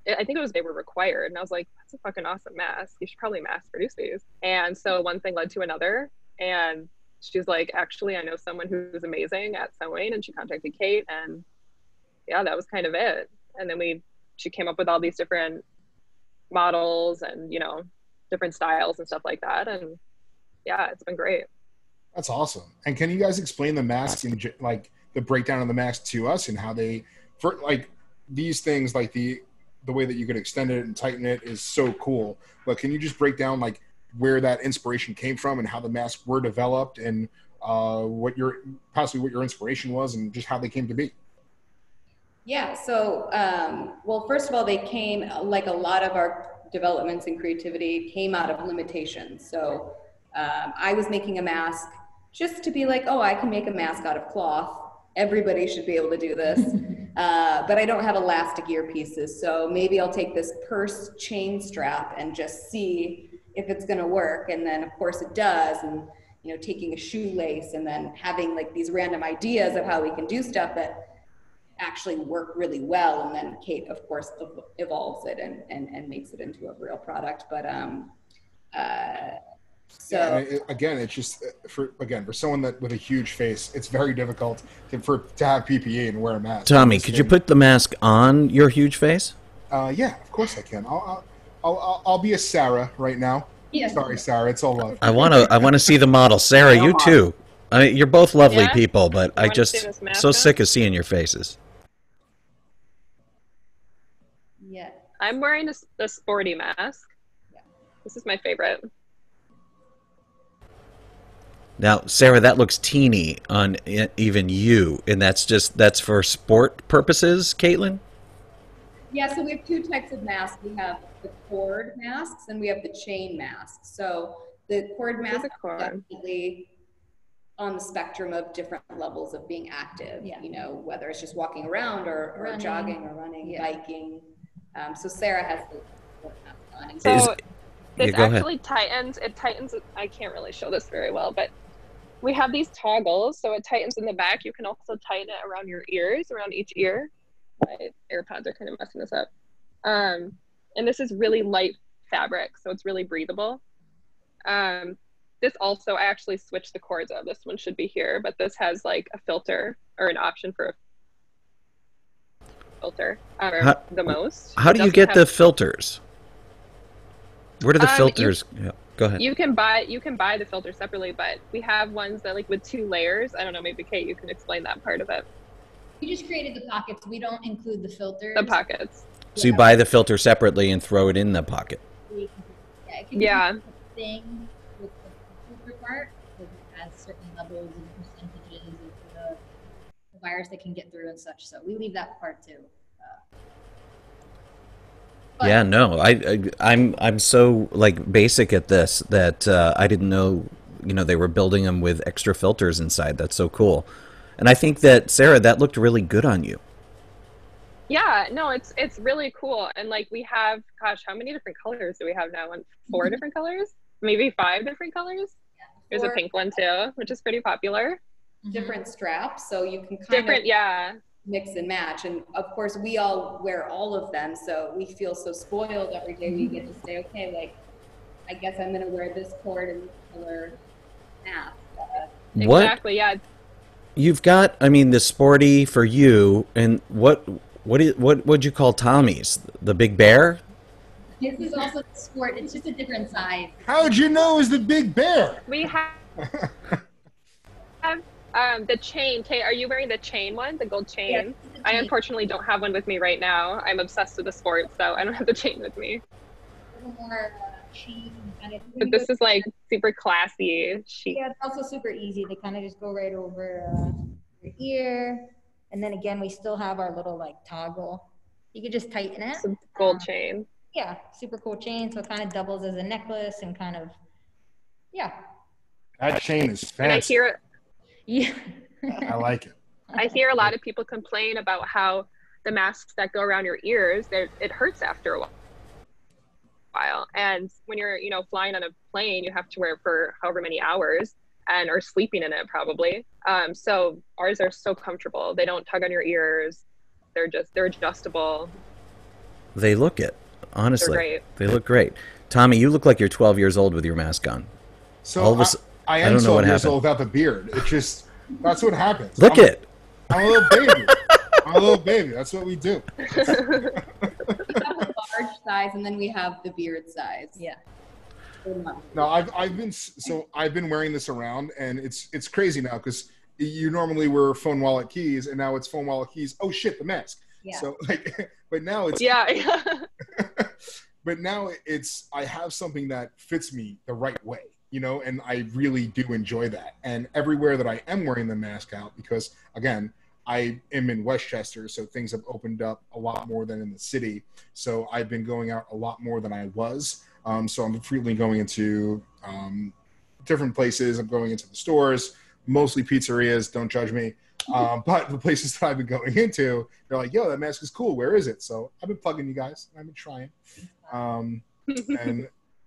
I think it was they were required. And I was like, that's a fucking awesome mask. You should probably mass produce these. And so one thing led to another. And she's like, actually, I know someone who's amazing at sewing. And she contacted Kate. And yeah, that was kind of it. And then she came up with all these different models and, different styles and stuff like that. And yeah, it's been great. That's awesome. And can you guys explain the mask and like the breakdown of the mask to us and how these things, like the way that you could extend it and tighten it is so cool. But can you just break down like where that inspiration came from and how the masks were developed and what your inspiration was and just how they came to be? Yeah, so, well, first of all, they came, like a lot of our developments and creativity came out of limitations. So I was making a mask just to be like, oh, I can make a mask out of cloth. Everybody should be able to do this. But I don't have elastic earpieces. So maybe I'll take this purse chain strap and just see if it's gonna work. And then of course it does. And you know, taking a shoelace and then having like these random ideas of how we can do stuff that actually work really well, and then Kate of course evolves it and makes it into a real product. But so yeah, again, it's just for someone that with a huge face, it's very difficult to have PPE and wear a mask. Tommy, could you put the mask on your huge face? Yeah, of course I can. I'll be a Sarah right now. Yeah. Sorry, Sarah, it's all love. I want to see the model. Sarah, you too. I mean, you're both lovely Yeah? people, but You I wanna just see this mask so on? sick of seeing your faces. yeah. I'm wearing the sporty mask. Yeah. This is my favorite. Now, Sarah, that looks teeny on even you, and that's for sport purposes, Kaitlyn? Yeah, so we have two types of masks. We have the cord masks and we have the chain masks. So the cord Here's mask a is cord. definitely on the spectrum of different levels of being active. Yeah. You know, whether it's just walking around or Running. jogging or running, Yeah. biking. So Sarah has the cord mask on. So Is- this Yeah, go ahead. actually tightens. It tightens. I can't really show this very well, but we have these toggles, so it tightens in the back. You can also tighten it around your ears, around each ear. My AirPods are kind of messing this up. And this is really light fabric, so it's really breathable. This also, I actually switched the cords of. This one should be here, but this has like a filter or an option for a filter. The most. How It do you doesn't get have- the filters? Where do the filters? Yeah, go ahead. You can buy the filter separately, but we have ones that like with 2 layers. I don't know, maybe Kate, you can explain that part of it. We just created the pockets. We don't include the filters. The pockets. So you buy the filter separately and throw it in the pocket. Yeah, it can Yeah. be a thing with the filter part because it has certain levels and percentages of the virus that can get through and such. So we leave that part too. But- Yeah, no, I'm so like basic at this that I didn't know, they were building them with extra filters inside. That's so cool. And I think that, Sarah, that looked really good on you. Yeah, no, it's really cool. And like we have, gosh, how many different colors do we have now? 4 different colors? Maybe 5 different colors? There's a 4 pink one too, which is pretty popular. different straps, so you can kind Different, of yeah. mix and match. And of course, we all wear all of them, so we feel so spoiled every day. We get to say, okay, like, I guess I'm gonna wear this cord and this color mask. What Exactly, yeah. you've got? I mean, the sporty for you, and what would you call Tommy's? The big bear? This is also the sport. It's just a different size. How'd you know it was the big bear? We have the chain. Kate, are you wearing the chain one, the gold chain? Yes, the I chain. unfortunately don't have one with me right now. I'm obsessed with the sport, so I don't have the chain with me. A little more chic and kind of. But this is like super classy, chic. Yeah, it's also super easy. They kind of just go right over your ear. And then again, we still have our little like toggle. You could just tighten it. It's a gold chain. Yeah, super cool chain. So it kind of doubles as a necklace and kind of, yeah. That chain is And I fancy. hear Yeah. I like it. I hear a lot of people complain about how the masks that go around your ears, it hurts after a while. And when you're, flying on a plane, you have to wear it for however many hours or sleeping in it probably. So ours are so comfortable. They don't tug on your ears. They're adjustable. They look it. Honestly, They're great. they look great. Tommy, you look like you're 12 years old with your mask on. So All of us- I I am don't know 12 what years happened. old without the beard. It's just, that's what happens. Look I'm, it. I'm a little baby. I'm a little baby. That's what we do. We have the large size, and then we have the beard size. Yeah. No, I've been wearing this around, and it's crazy now because you normally wear phone, wallet, keys, and now it's phone, wallet, keys. Oh shit, the mask. Yeah. So but now it's Yeah. but now it's I have something that fits me the right way, and I really do enjoy that. And everywhere that I am wearing the mask out, because again, I am in Westchester, so things have opened up a lot more than in the city. So I've been going out a lot more than I was. So I'm frequently going into different places. I'm going into the stores, mostly pizzerias. Don't judge me. But the places that I've been going into, they're like, yo, that mask is cool. Where is it? So I've been plugging you guys. I've been trying. And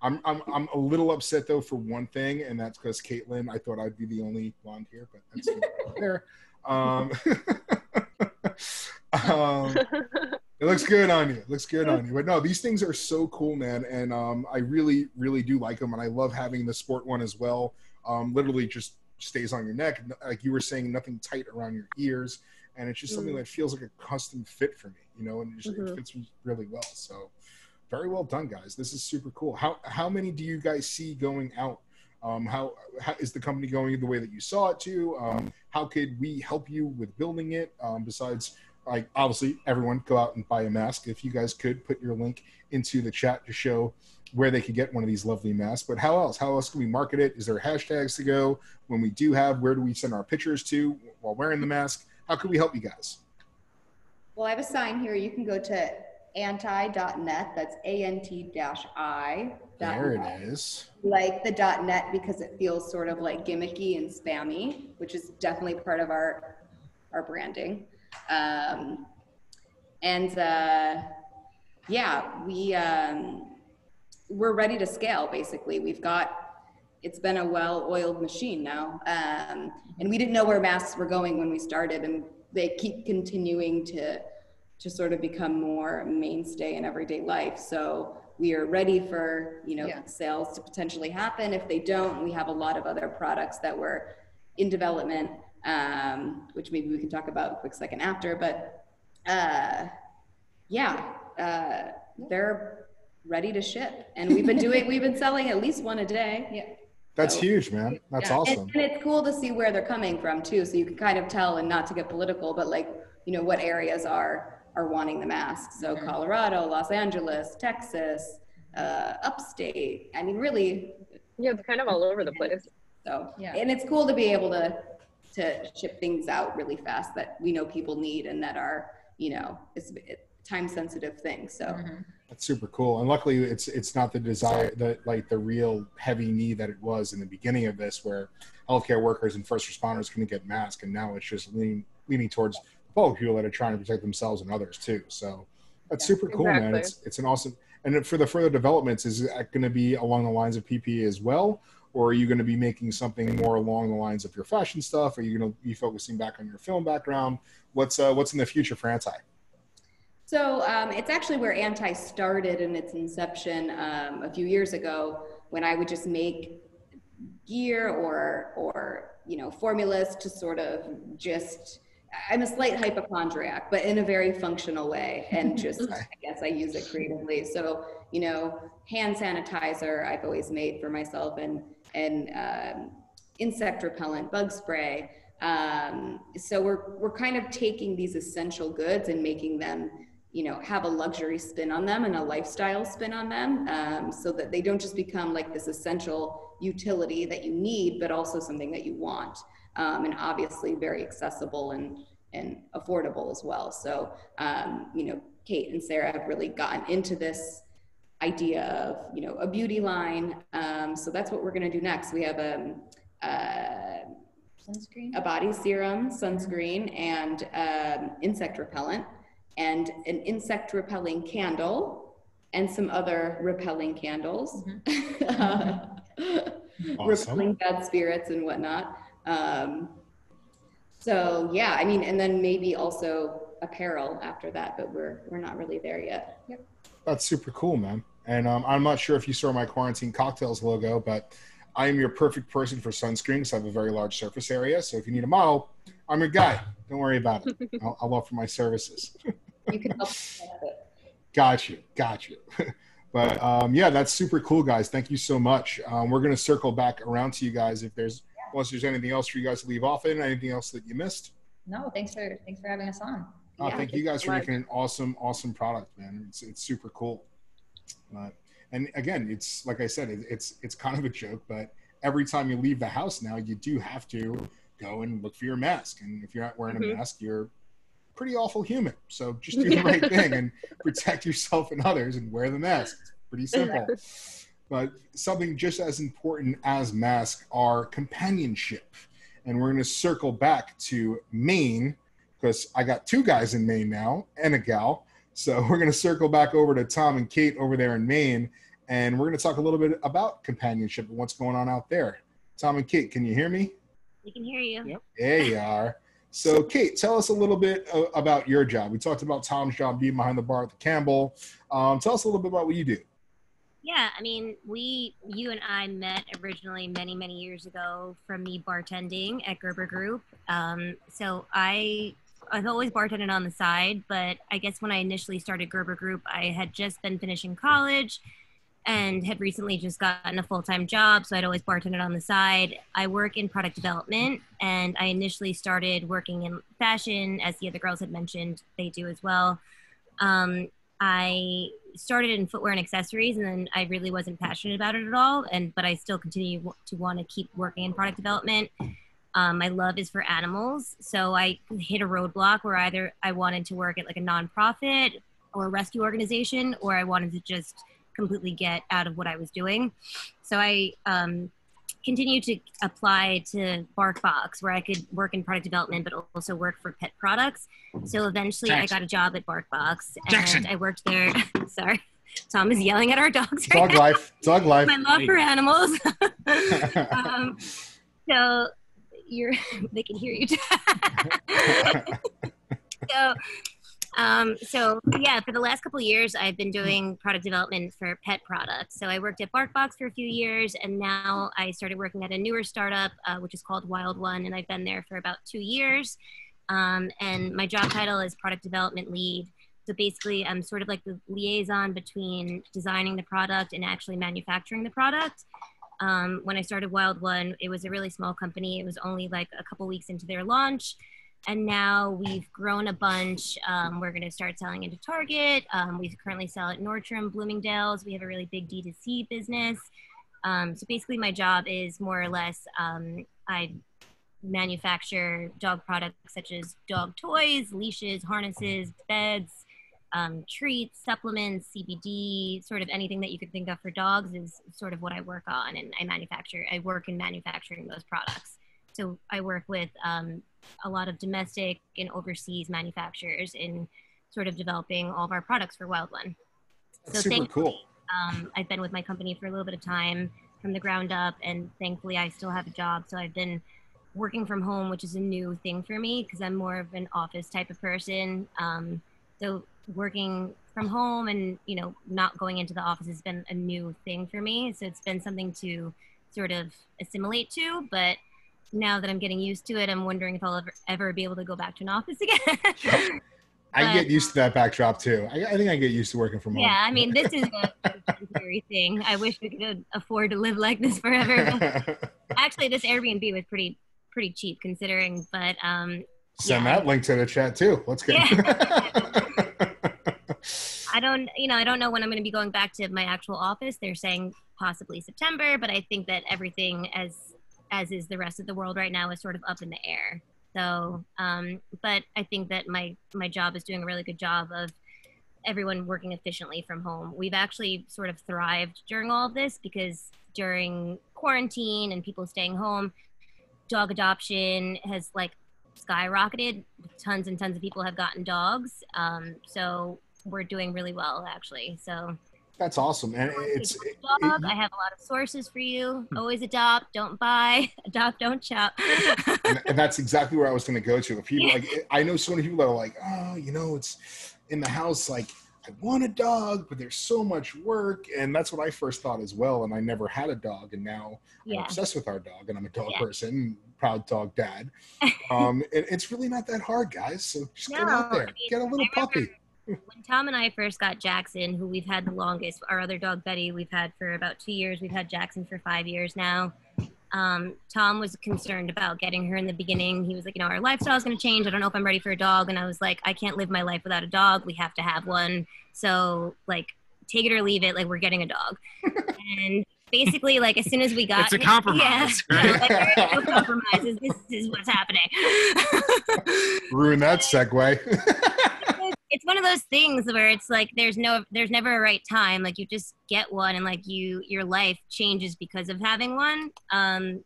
I'm a little upset, though, for one thing, and that's because Kaitlyn, I thought I'd be the only blonde here, but that's not there. It looks good on you. It looks good on you. But no, these things are so cool, man. And I really, really do like them. And I love having the sport one as well. Literally just stays on your neck. Like you were saying, nothing tight around your ears. And it's just something that feels like a custom fit for me, you know, and it fits me really well. So very well done, guys. This is super cool. How many do you guys see going out? How is the company going the way that you saw it to? How could we help you with building it? Besides, like, obviously, everyone go out and buy a mask. If you guys could put your link into the chat to show where they could get one of these lovely masks. But how else? How else can we market it? Is there hashtags to go? When we do have, where do we send our pictures to while wearing the mask? How can we help you guys? Well, I have a sign here. You can go to anti.net. That's ANT-I. There it is. Like the .net because it feels sort of like gimmicky and spammy, which is definitely part of our branding. We're ready to scale. Basically, it's been a well-oiled machine now, and we didn't know where masks were going when we started, and they keep continuing to sort of become more mainstay in everyday life. So we are ready for, sales to potentially happen. If they don't, we have a lot of other products that were in development, which maybe we can talk about a quick second after, but they're ready to ship. And we've been selling at least one a day. Yeah. That's huge, man. That's awesome. And it's cool to see where they're coming from too. So you can kind of tell, and not to get political, but what areas are wanting the mask. So Colorado, Los Angeles, Texas, upstate. I mean, really. Yeah, they're kind of all over the place. So, and it's cool to be able to ship things out really fast that we know people need and that are, it's time sensitive things. So that's super cool. And luckily it's not the desire that like the real heavy need that it was in the beginning of this, where healthcare workers and first responders couldn't get masks. And now it's just leaning towards both people that are trying to protect themselves and others too. So that's super cool, man. It's an awesome. And for the further developments, is it going to be along the lines of PPE as well? Or are you going to be making something more along the lines of your fashion stuff? Are you going to be focusing back on your film background? What's in the future for Anti? So it's actually where Anti started in its inception a few years ago, when I would just make gear or formulas to sort of just. I'm a slight hypochondriac, but in a very functional way, and just I guess I use it creatively. So hand sanitizer I've always made for myself, and insect repellent, bug spray. So we're kind of taking these essential goods and making them, have a luxury spin on them and a lifestyle spin on them, so that they don't just become like this essential utility that you need, but also something that you want, and obviously very accessible and affordable as well. So, Kate and Sarah have really gotten into this idea of, a beauty line. So that's what we're going to do next. We have sunscreen, a body serum, sunscreen, and insect repellent, and an insect repelling candle, and some other repelling candles, repelling bad spirits and whatnot. So yeah, I mean, and then maybe also apparel after that, but we're not really there yet. Yep. That's super cool, man. And I'm not sure if you saw my Quarantine Cocktails logo, but I am your perfect person for sunscreen because I have a very large surface area. So if you need a model, I'm your guy. Don't worry about it. I'll offer my services. You can help. Got you. But that's super cool, guys. Thank you so much. We're going to circle back around to you guys unless there's anything else for you guys to leave off in, anything else that you missed. No, thanks for having us on. Thank you guys for making an awesome product, man. It's super cool. And again, it's like I said, it's kind of a joke, but every time you leave the house now, you do have to go and look for your mask. And if you're not wearing a Mhm. mask, you're a pretty awful human. So just do the right thing and protect yourself and others and wear the mask. It's pretty simple. But something just as important as masks are companionship. And we're going to circle back to Maine, because I got 2 guys in Maine now and a gal. So we're going to circle back over to Tom and Kate over there in Maine, and we're going to talk a little bit about companionship and what's going on out there. Tom and Kate, can you hear me? We can hear you. Yep. There you are. So Kate, tell us a little bit about your job. We talked about Tom's job being behind the bar at the Campbell. Tell us a little bit about what you do. Yeah, I mean, you and I met originally many, many years ago from me bartending at Gerber Group. So I've always bartended on the side, but I guess when I initially started Gerber Group, I had just been finishing college and had recently just gotten a full-time job, so I'd always bartended on the side. I work in product development, and I initially started working in fashion, as the other girls had mentioned, they do as well. I started in footwear and accessories, and then I really wasn't passionate about it at all, but I still continue to want to keep working in product development. My love is for animals, so I hit a roadblock where either I wanted to work at like a nonprofit or a rescue organization, or I wanted to just completely get out of what I was doing. So I continued to apply to BarkBox, where I could work in product development but also work for pet products. So eventually I got a job at BarkBox, and I worked there. Sorry, Tom is yelling at our dogs right Dog now. life. Dog life. My love for animals. So they can hear you. So yeah, for the last couple of years, I've been doing product development for pet products. So I worked at BarkBox for a few years, and now I started working at a newer startup, which is called Wild One, and I've been there for about 2 years. And my job title is product development lead. So basically, I'm sort of like the liaison between designing the product and actually manufacturing the product. When I started Wild One, it was a really small company. It was only like a couple weeks into their launch. And now we've grown a bunch. We're going to start selling into Target. We currently sell at Nordstrom, Bloomingdale's. We have a really big D2C business. So basically my job is more or less, I manufacture dog products such as dog toys, leashes, harnesses, beds, treats, supplements, CBD, sort of anything that you could think of for dogs is sort of what I work on. And I work in manufacturing those products. So I work with a lot of domestic and overseas manufacturers in sort of developing all of our products for Wild One. That's super cool. I've been with my company for a little bit of time from the ground up, and thankfully I still have a job. So I've been working from home, which is a new thing for me because I'm more of an office type of person. So working from home and, not going into the office has been a new thing for me. So it's been something to sort of assimilate to, but now that I'm getting used to it, I'm wondering if I'll ever be able to go back to an office again. I get used to that backdrop too. I think I get used to working from home. Yeah, I mean, this is a temporary thing. I wish we could afford to live like this forever. Actually, this Airbnb was pretty cheap considering, but send that link to the chat too. Let's get I don't know when I'm going to be going back to my actual office. They're saying possibly September, but I think that everything as is the rest of the world right now is sort of up in the air. So, but I think that my job is doing a really good job of everyone working efficiently from home. We've actually sort of thrived during all of this because during quarantine and people staying home, dog adoption has like skyrocketed. Tons and tons of people have gotten dogs. So we're doing really well actually. So that's awesome. And I have a lot of sources for you. Always adopt, don't buy, adopt, don't shop. and that's exactly where I was going to go to. If people I know so many people that are like, oh, it's in the house. Like I want a dog, but there's so much work. And that's what I first thought as well. And I never had a dog. And now I'm obsessed with our dog and I'm a dog person, proud dog dad. And it's really not that hard, guys. So just get out there, get a little puppy. When Tom and I first got Jackson, who we've had the longest, our other dog Betty, we've had for about 2 years. We've had Jackson for 5 years now. Tom was concerned about getting her in the beginning. He was like, our lifestyle is going to change. I don't know if I'm ready for a dog. And I was like, I can't live my life without a dog. We have to have one. So like, take it or leave it. Like we're getting a dog. And basically, like, as soon as we got It's a compromise, right? like, there is no compromises. This is what's happening. Ruin that segue. It's one of those things where it's like there's never a right time. Like, you just get one, and like your life changes because of having one.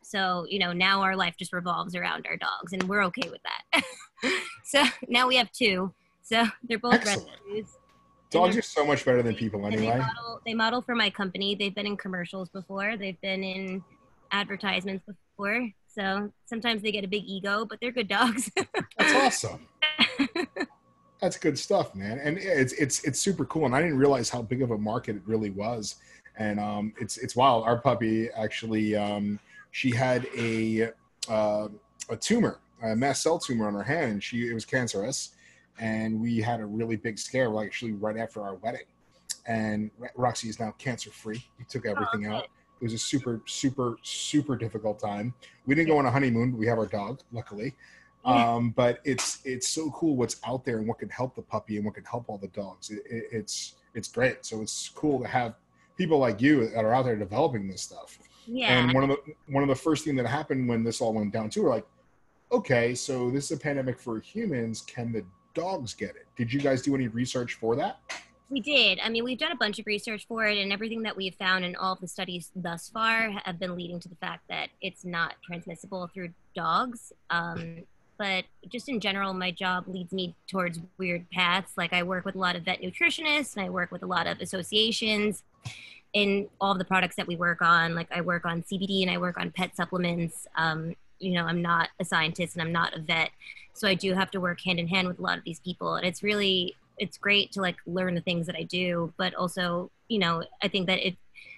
So now our life just revolves around our dogs, and we're okay with that. So now we have two. So they're both Excellent. rescues. Dogs are so much better than people anyway. They model for my company. They've been in commercials before. They've been in advertisements before. So sometimes they get a big ego, but they're good dogs. That's awesome. That's good stuff, man. And it's super cool. And I didn't realize how big of a market it really was. And it's wild. Our puppy actually, she had a tumor, a mast cell tumor on her hand. It was cancerous. And we had a really big scare, actually right after our wedding. And Roxy is now cancer-free. We took everything out. It was a super, super, super difficult time. We didn't go on a honeymoon, but we have our dog, luckily. But it's so cool what's out there and what can help the puppy and what can help all the dogs. It's great. So it's cool to have people like you that are out there developing this stuff. Yeah. And one of the first things that happened when this all went down too, we're like, okay, so this is a pandemic for humans. Can the dogs get it? Did you guys do any research for that? We did. I mean, we've done a bunch of research for it, and everything that we've found in all of the studies thus far have been leading to the fact that it's not transmissible through dogs. But just in general, my job leads me towards weird paths. Like, I work with a lot of vet nutritionists, and I work with a lot of associations in all of the products that we work on. Like, I work on CBD and I work on pet supplements. I'm not a scientist and I'm not a vet. So I do have to work hand in hand with a lot of these people. And it's great to like learn the things that I do, but also, I think that it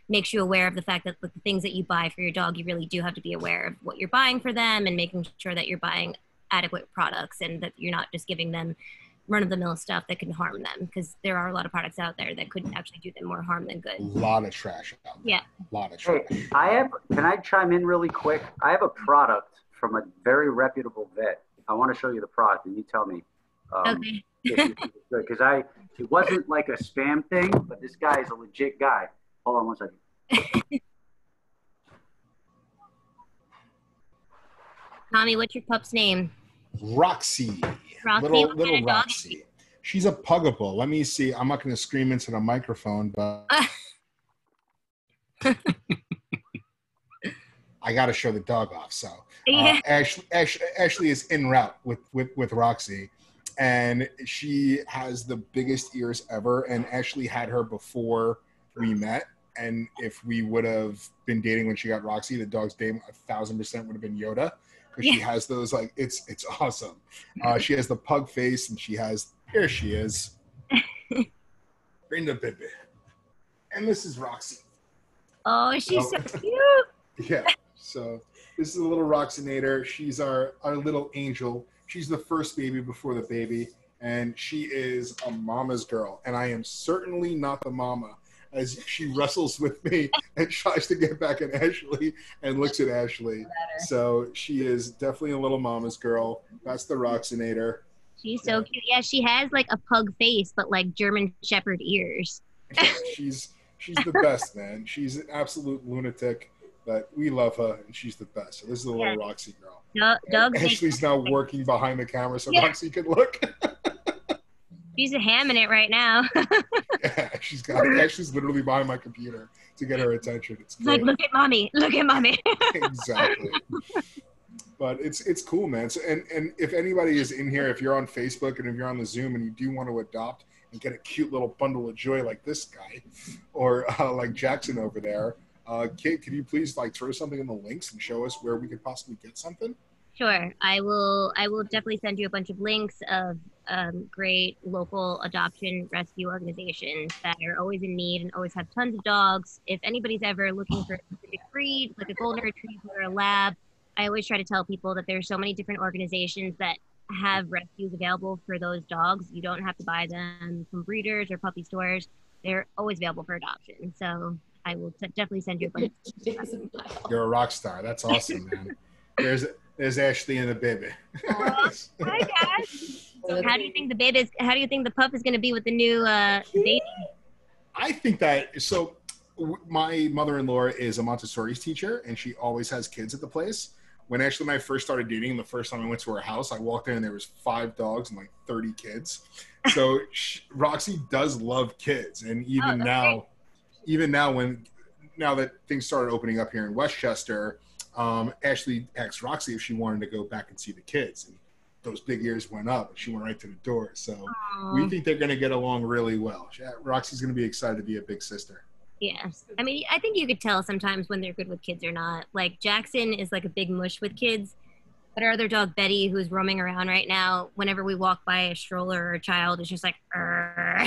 makes you aware of the fact that the things that you buy for your dog, you really do have to be aware of what you're buying for them and making sure that you're buying adequate products and that you're not just giving them run-of-the-mill stuff that can harm them, because there are a lot of products out there that could actually do them more harm than good. A lot of trash out there. Yeah. A lot of trash. Hey, can I chime in really quick? I have a product from a very reputable vet. I want to show you the product and you tell me Okay. if you think it's good. Because it wasn't like a spam thing, but this guy is a legit guy. Hold on one second. Tommy, what's your pup's name? Roxy. Roxy? Little Roxy. She's a puggable. Let me see. I'm not going to scream into the microphone, but I got to show the dog off. So Yeah. Ashley is en route with Roxy, and she has the biggest ears ever. And Ashley had her before we met. And if we would have been dating when she got Roxy, the dog's name 1,000% would have been Yoda. Because she has those, like, it's awesome. She has the pug face, and here she is. Bring the baby. And this is Roxy. Oh, she's so cute. Yeah. So this is a little Roxinator. She's our little angel. She's the first baby before the baby. And she is a mama's girl. And I am certainly not the mama, as she wrestles with me and tries to get back at Ashley and looks at Ashley. So she is definitely a little mama's girl. That's the Roxinator. She's so cute. Yeah, she has like a pug face, but like German Shepherd ears. She's the best, man. She's an absolute lunatic, but we love her, and she's the best. So this is a little Roxy girl. Dogs Ashley's now working behind the camera so Roxy can look. She's hamming it right now. Yeah, Ashley's literally behind my computer to get her attention. It's like, look at mommy. Look at mommy. Exactly. But it's cool, man. So, and if anybody is in here, if you're on Facebook and if you're on the Zoom and you do want to adopt and get a cute little bundle of joy like this guy, or like Jackson over there, Kate, could you please like throw something in the links and show us where we could possibly get something? Sure. I will definitely send you a bunch of links of great local adoption rescue organizations that are always in need and always have tons of dogs. If anybody's ever looking for a specific breed, like a golden retriever or a lab, I always try to tell people that there's so many different organizations that have rescues available for those dogs. You don't have to buy them from breeders or puppy stores. They're always available for adoption. So I will definitely send you a bunch. You're a rock star. That's awesome, man. There's Ashley and the baby. Hi, guys. So how do you think the pup is going to be with the new baby? I think that, so my mother-in-law is a Montessori teacher, and she always has kids at the place. When Ashley and I first started dating, the first time I went to her house, I walked in and there was 5 dogs and like 30 kids. So Roxy does love kids, and even now that things started opening up here in Westchester, Ashley asked Roxy if she wanted to go back and see the kids, and those big ears went up, and she went right to the door. So we think they're going to get along really well. Roxy's going to be excited to be a big sister. Yeah. I mean, I think you could tell sometimes when they're good with kids or not. Like, Jackson is like a big mush with kids, but our other dog, Betty, who's roaming around right now, whenever we walk by a stroller or a child, is just like, so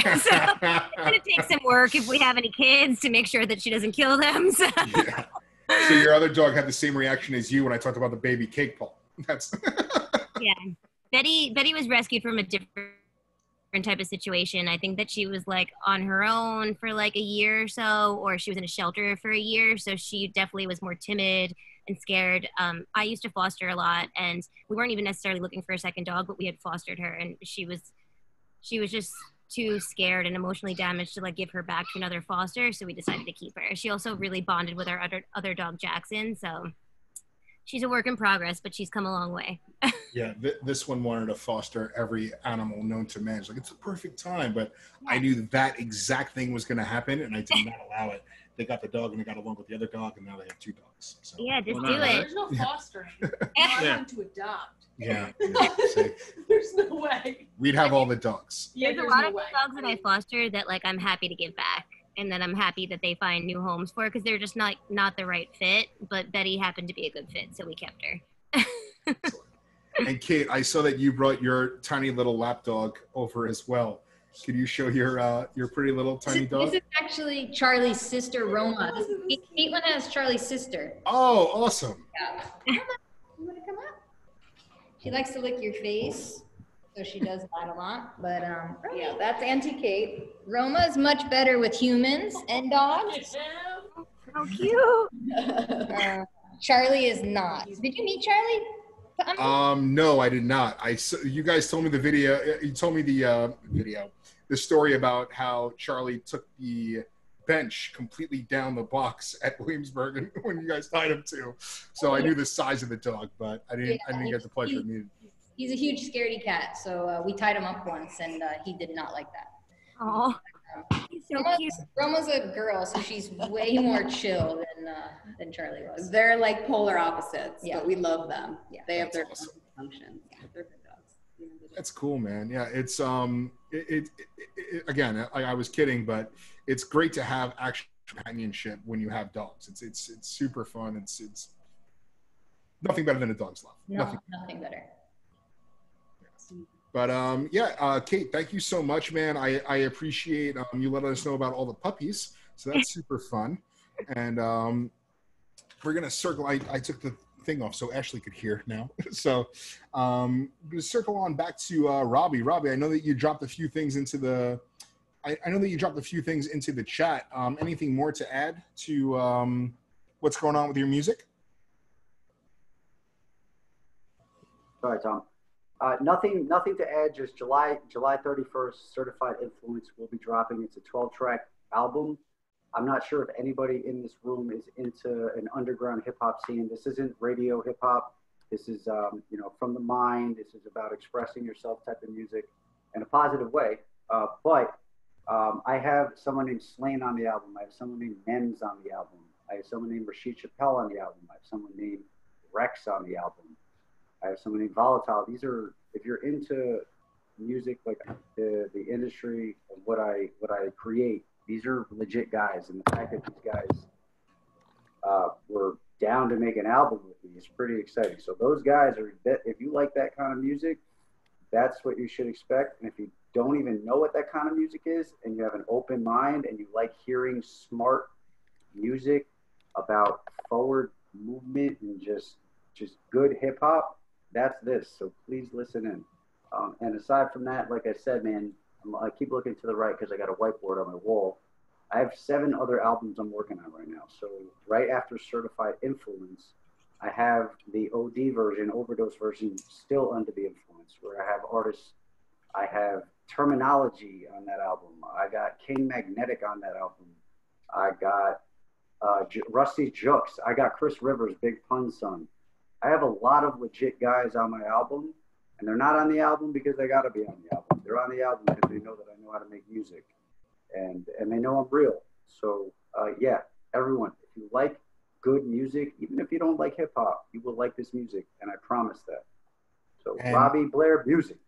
it's going to take some work if we have any kids to make sure that she doesn't kill them. So. Yeah. So your other dog had the same reaction as you when I talked about the baby cake pole. That's Yeah. Betty was rescued from a different type of situation. I think that she was like on her own for like a year or so, or she was in a shelter for a year. So she definitely was more timid and scared. I used to foster a lot, and we weren't even necessarily looking for a second dog, but we had fostered her, and she was just too scared and emotionally damaged to like give her back to another foster. So we decided to keep her. She also really bonded with our other dog, Jackson. So she's a work in progress, but she's come a long way. Yeah, this one wanted to foster every animal known to man. It's like, it's a perfect time, but I knew that exact thing was going to happen, and I did not allow it. They got the dog, and they got along with the other dog, and now they have 2 dogs. So. Yeah, just do it. There's no fostering. I want to adopt. Yeah. There's no way. We'd have all the dogs. There's a lot of dogs that I foster that like I'm happy to give back, and that I'm happy that they find new homes for, because they're just not the right fit. But Betty happened to be a good fit, so we kept her. And Kate, I saw that you brought your tiny little lap dog over as well. Could you show your pretty little tiny dog? This is actually Charlie's sister, Roma. Kaitlyn has Charlie's sister. Oh, awesome. Yeah. You want to come up? She likes to lick your face, so she does that a lot. But yeah, that's Auntie Kate. Roma is much better with humans and dogs. How cute. Charlie is not. Did you meet Charlie? No, I did not. You guys told me the video. You told me the story about how Charlie took the bench completely down the box at Williamsburg when you guys tied him to. So I knew the size of the dog, but I didn't get the pleasure of meeting. He's a huge scaredy cat, so we tied him up once, and he did not like that. Oh, he's so cute. Roma's a girl, so she's way more chill than Charlie was. They're like polar opposites, Yeah. but we love them. Yeah. They have their Awesome. functions. They're good dogs. That's cool, man. Yeah, it's again, I was kidding, but it's great to have actual companionship when you have dogs. It's super fun. It's nothing better than a dog's love. No, nothing better. But Kate, thank you so much, man. I appreciate you letting us know about all the puppies. So that's super fun. And we're gonna circle. I took the thing off so Ashley could hear now. So I'm gonna circle on back to Robby. Robby, I know that you dropped a few things into the. I know that you dropped a few things into the chat. Anything more to add to what's going on with your music? Sorry, Tom. Nothing to add. Just July 31st, Certified Influence will be dropping. It's a 12-track album. I'm not sure if anybody in this room is into an underground hip hop scene. This isn't radio hip hop. This is from the mind. This is about expressing yourself type of music in a positive way. But I have someone named Slane on the album. I have someone named Nems on the album. I have someone named Rashid Chappelle on the album. I have someone named Rex on the album. I have someone named Volatile. These are, if you're into music, like the industry of what I create, these are legit guys. And the fact that these guys were down to make an album with me is pretty exciting. So those guys are, if you like that kind of music, that's what you should expect. And if you don't even know what that kind of music is, and you have an open mind and you like hearing smart music about forward movement and just good hip hop, that's this. So please listen in. And aside from that, like I said, man, I keep looking to the right because I got a whiteboard on my wall. I have 7 other albums I'm working on right now. So right after Certified Influence, I have the OD version, overdose version, still under the influence, where I have artists. I have Terminology on that album. I got King Magnetic on that album. I got Rusty Jooks. I got Chris Rivers, Big Pun Son. I have a lot of legit guys on my album, and they're not on the album because they got to be on the album. They're on the album because they know that I know how to make music, and they know I'm real. So yeah, everyone, if you like good music, even if you don't like hip hop, you will like this music, and I promise that. So And Robby Blair Music.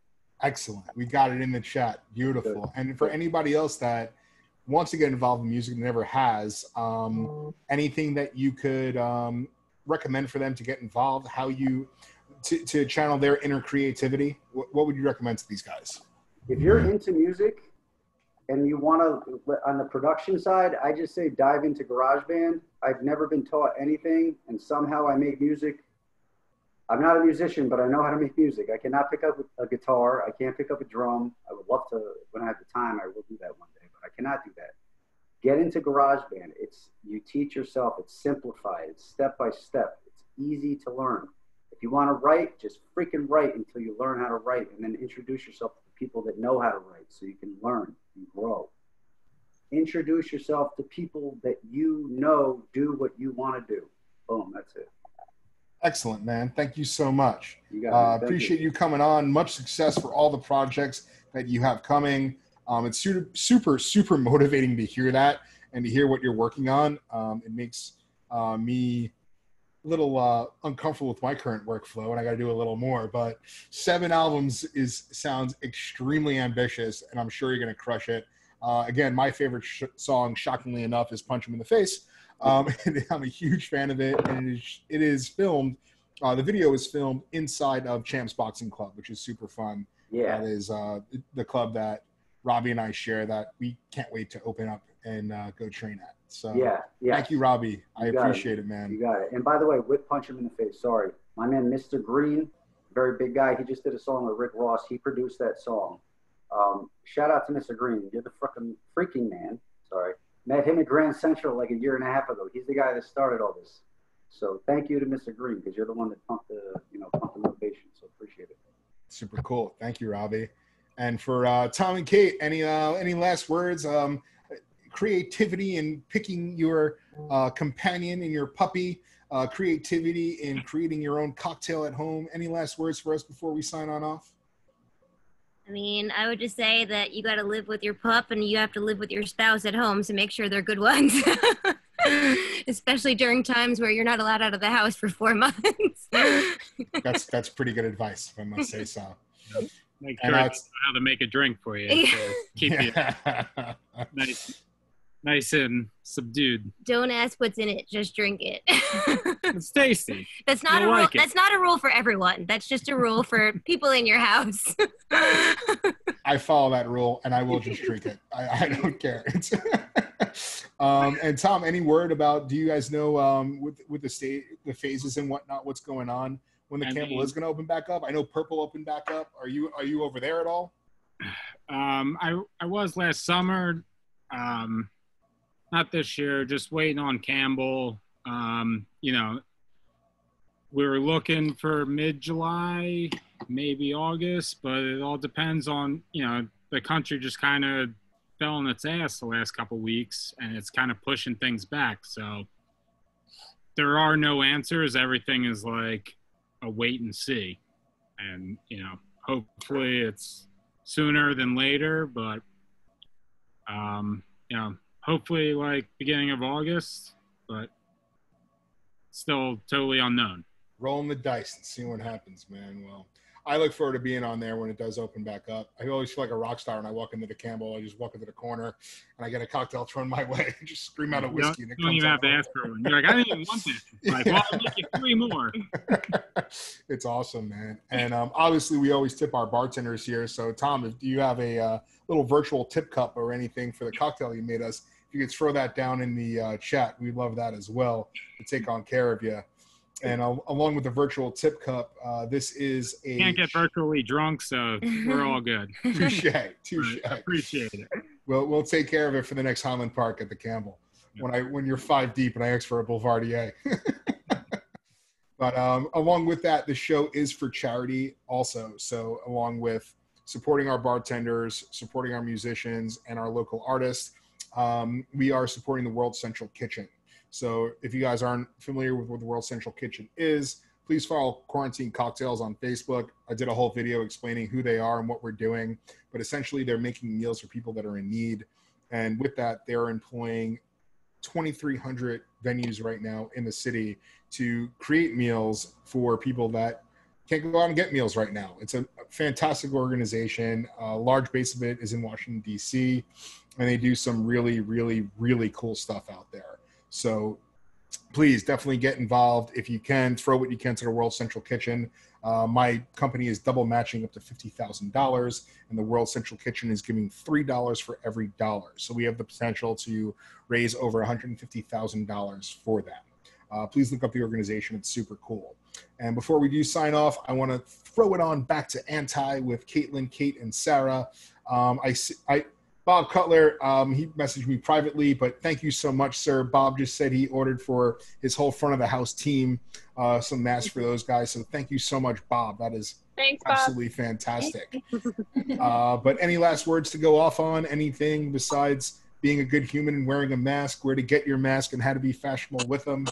excellent. We got it in the chat. Beautiful. Good. And for anybody else that wants to get involved in music and never has, anything that you could recommend for them to get involved, how you to channel their inner creativity, what would you recommend to these guys? If you're into music and you want to, on the production side, I just say dive into GarageBand. I've never been taught anything, and somehow I make music. I'm not a musician, but I know how to make music. I cannot pick up a guitar. I can't pick up a drum. I would love to, when I have the time, I will do that one day, but I cannot do that. Get into GarageBand. You teach yourself. It's simplified. It's step by step. It's easy to learn. If you want to write, just freaking write until you learn how to write, and then introduce yourself to the people that know how to write so you can learn and grow. Introduce yourself to people that you know do what you want to do. Boom, that's it. Excellent, man. Thank you so much. You got it. Appreciate you coming on. Much success for all the projects that you have coming. It's super motivating to hear that and to hear what you're working on. It makes me a little uncomfortable with my current workflow, and I got to do a little more. But 7 albums sounds extremely ambitious, and I'm sure you're going to crush it. Again, my favorite song, shockingly enough, is "Punch 'Em in the Face." And I'm a huge fan of it, and it is filmed. The video is filmed inside of Champs Boxing Club, which is super fun. Yeah, that is the club that Robby and I share that we can't wait to open up and go train at. So yeah. Thank you, Robby. I appreciate it, man. You got it. And by the way, with Punch 'Em in the Face, sorry, my man Mr. Green, very big guy. He just did a song with Rick Ross. He produced that song. Shout out to Mr. Green. You're the freaking man. Sorry. Met him at Grand Central like a year and a half ago. He's the guy that started all this. So thank you to Mr. Green, because you're the one that pumped the motivation. So appreciate it. Super cool. Thank you, Robby. And for Tom and Kate, any last words? Creativity in picking your companion and your puppy. Creativity in creating your own cocktail at home. Any last words for us before we sign on off? I mean, I would just say that you got to live with your pup and you have to live with your spouse at home, so make sure they're good ones. Especially during times where you're not allowed out of the house for 4 months. That's pretty good advice, if I must say so. Make sure I know how to make a drink for you. So keep you nice and subdued. Don't ask what's in it, just drink it. It's tasty. That's not a rule. That's not a rule for everyone. That's just a rule for people in your house. I follow that rule, and I will just drink it. I don't care. And Tom, any word about? Do you guys know with the phases and whatnot, what's going on when the Campbell is going to open back up? I know Purple opened back up. Are you over there at all? I was last summer. Not this year. Just waiting on Campbell. We were looking for mid-July, maybe August, but it all depends on, the country just kind of fell on its ass the last couple weeks, and it's kind of pushing things back. So there are no answers. Everything is like a wait and see. And, hopefully it's sooner than later, but, hopefully like beginning of August, but still totally unknown. Rolling the dice and seeing what happens, man. Well, I look forward to being on there when it does open back up. I always feel like a rock star when I walk into the Campbell. I just walk into the corner and I get a cocktail thrown my way and just scream out a whiskey. You don't even have to ask for one. You're like, I didn't even want this. Like, well, I'll make you 3 more. It's awesome, man. And obviously we always tip our bartenders here. So Tom, if you have a little virtual tip cup or anything for the cocktail you made us, if you could throw that down in the chat, we'd love that as well to take on care of you. And along with the virtual tip cup, this is a... Can't get virtually drunk, so we're all good. Touche. Appreciate it. We'll take care of it for the next Highland Park at the Campbell. When you're 5 deep and I ask for a Boulevardier. But along with that, the show is for charity also. So along with supporting our bartenders, supporting our musicians and our local artists, we are supporting the World Central Kitchen. So if you guys aren't familiar with what the World Central Kitchen is, please follow Quarantine Cocktails on Facebook. I did a whole video explaining who they are and what we're doing, but essentially they're making meals for people that are in need. And with that, they're employing 2,300 venues right now in the city to create meals for people that can't go out and get meals right now. It's a fantastic organization. A large base of it is in Washington, D.C., and they do some really, really, really cool stuff out there. So please definitely get involved. If you can, throw what you can to the World Central Kitchen. My company is double matching up to $50,000, and the World Central Kitchen is giving $3 for every dollar. So we have the potential to raise over $150,000 for that. Please look up the organization. It's super cool. And before we do sign off, I want to throw it on back to Anti with Kaitlyn, Kate, and Sarah. Bob Cutler, he messaged me privately, but thank you so much, sir. Bob just said he ordered for his whole front of the house team some masks for those guys. So thank you so much, Bob. That is absolutely fantastic. But any last words to go off on? Anything besides being a good human and wearing a mask, where to get your mask and how to be fashionable with them?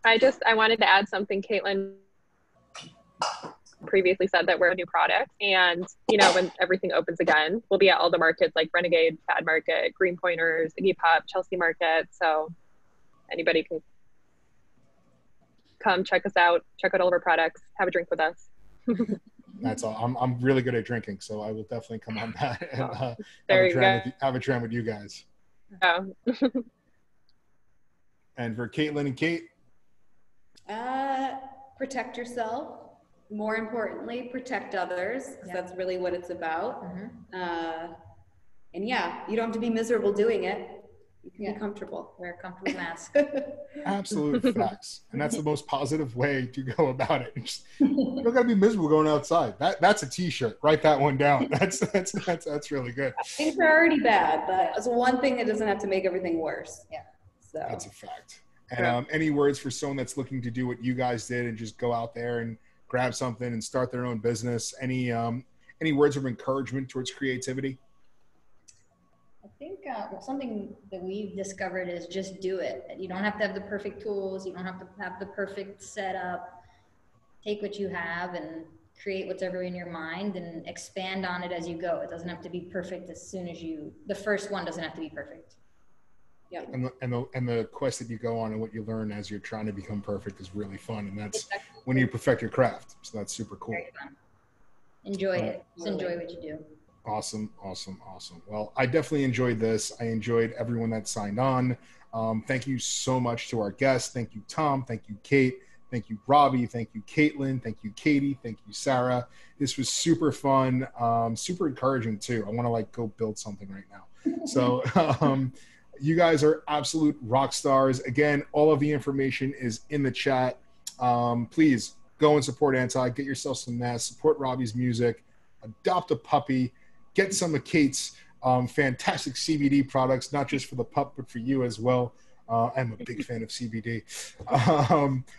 I wanted to add something. Kaitlyn previously said that we're a new product, and when everything opens again, we'll be at all the markets like Renegade, Fad Market, Green Pointers, Iggy Pop, Chelsea Market. So anybody can come check us out, check out all of our products, have a drink with us. That's all. I'm really good at drinking, so I will definitely come on that and have a dram with you guys. Oh. And for Kaitlyn and Kate, protect yourself. More importantly, protect others, because that's really what it's about. And yeah, you don't have to be miserable doing it. You can be comfortable. Wear a comfortable mask. Absolute facts. And that's the most positive way to go about it. You don't gotta be miserable going outside. That's a t-shirt. Write that one down. That's really good. Things are already bad, but it's one thing that doesn't have to make everything worse. Yeah. So that's a fact. And any words for someone that's looking to do what you guys did and just go out there and grab something and start their own business? Any words of encouragement towards creativity? I think something that we've discovered is just do it. You don't have to have the perfect tools. You don't have to have the perfect setup. Take what you have and create whatever in your mind and expand on it as you go. It doesn't have to be perfect the first one doesn't have to be perfect. Yeah. And the quest that you go on and what you learn as you're trying to become perfect is really fun, and that's when you perfect your craft. So that's super cool. Very fun. Enjoy it. Just enjoy what you do. Awesome. Well, I definitely enjoyed this. I enjoyed everyone that signed on. Thank you so much to our guests. Thank you, Tom. Thank you, Kate. Thank you, Robby. Thank you, Kaitlyn. Thank you, Katie. Thank you, Sarah. This was super fun, super encouraging too. I want to go build something right now. So you guys are absolute rock stars. Again, all of the information is in the chat. Please go and support Anti. Get yourself some masks. Support Robby's music. Adopt a puppy. Get some of Kate's fantastic CBD products, not just for the pup, but for you as well. I'm a big fan of CBD,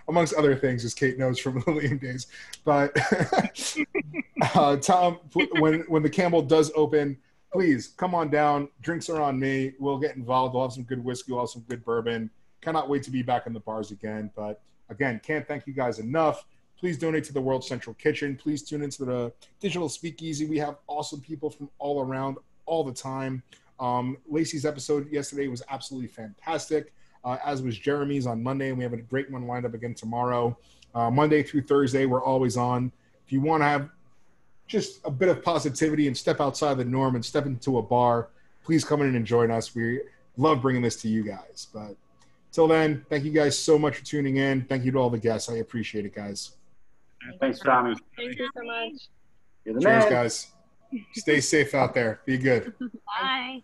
amongst other things, as Kate knows from the Liam days. But Tom, when the Campbell does open, please come on down. Drinks are on me. We'll get involved. We'll have some good whiskey. We'll have some good bourbon. Cannot wait to be back in the bars again. But again, can't thank you guys enough. Please donate to the World Central Kitchen. Please tune into the Digital Speakeasy. We have awesome people from all around all the time. Lacey's episode yesterday was absolutely fantastic, as was Jeremy's on Monday, and we have a great one lined up again tomorrow. Monday through Thursday, we're always on. If you want to have just a bit of positivity and step outside the norm and step into a bar, please come in and join us. We love bringing this to you guys. But till then, thank you guys so much for tuning in. Thank you to all the guests. I appreciate it, guys. Thanks, Tommy. Thank you so much. You're the Cheers, man. guys. Stay safe out there. Be good. Bye.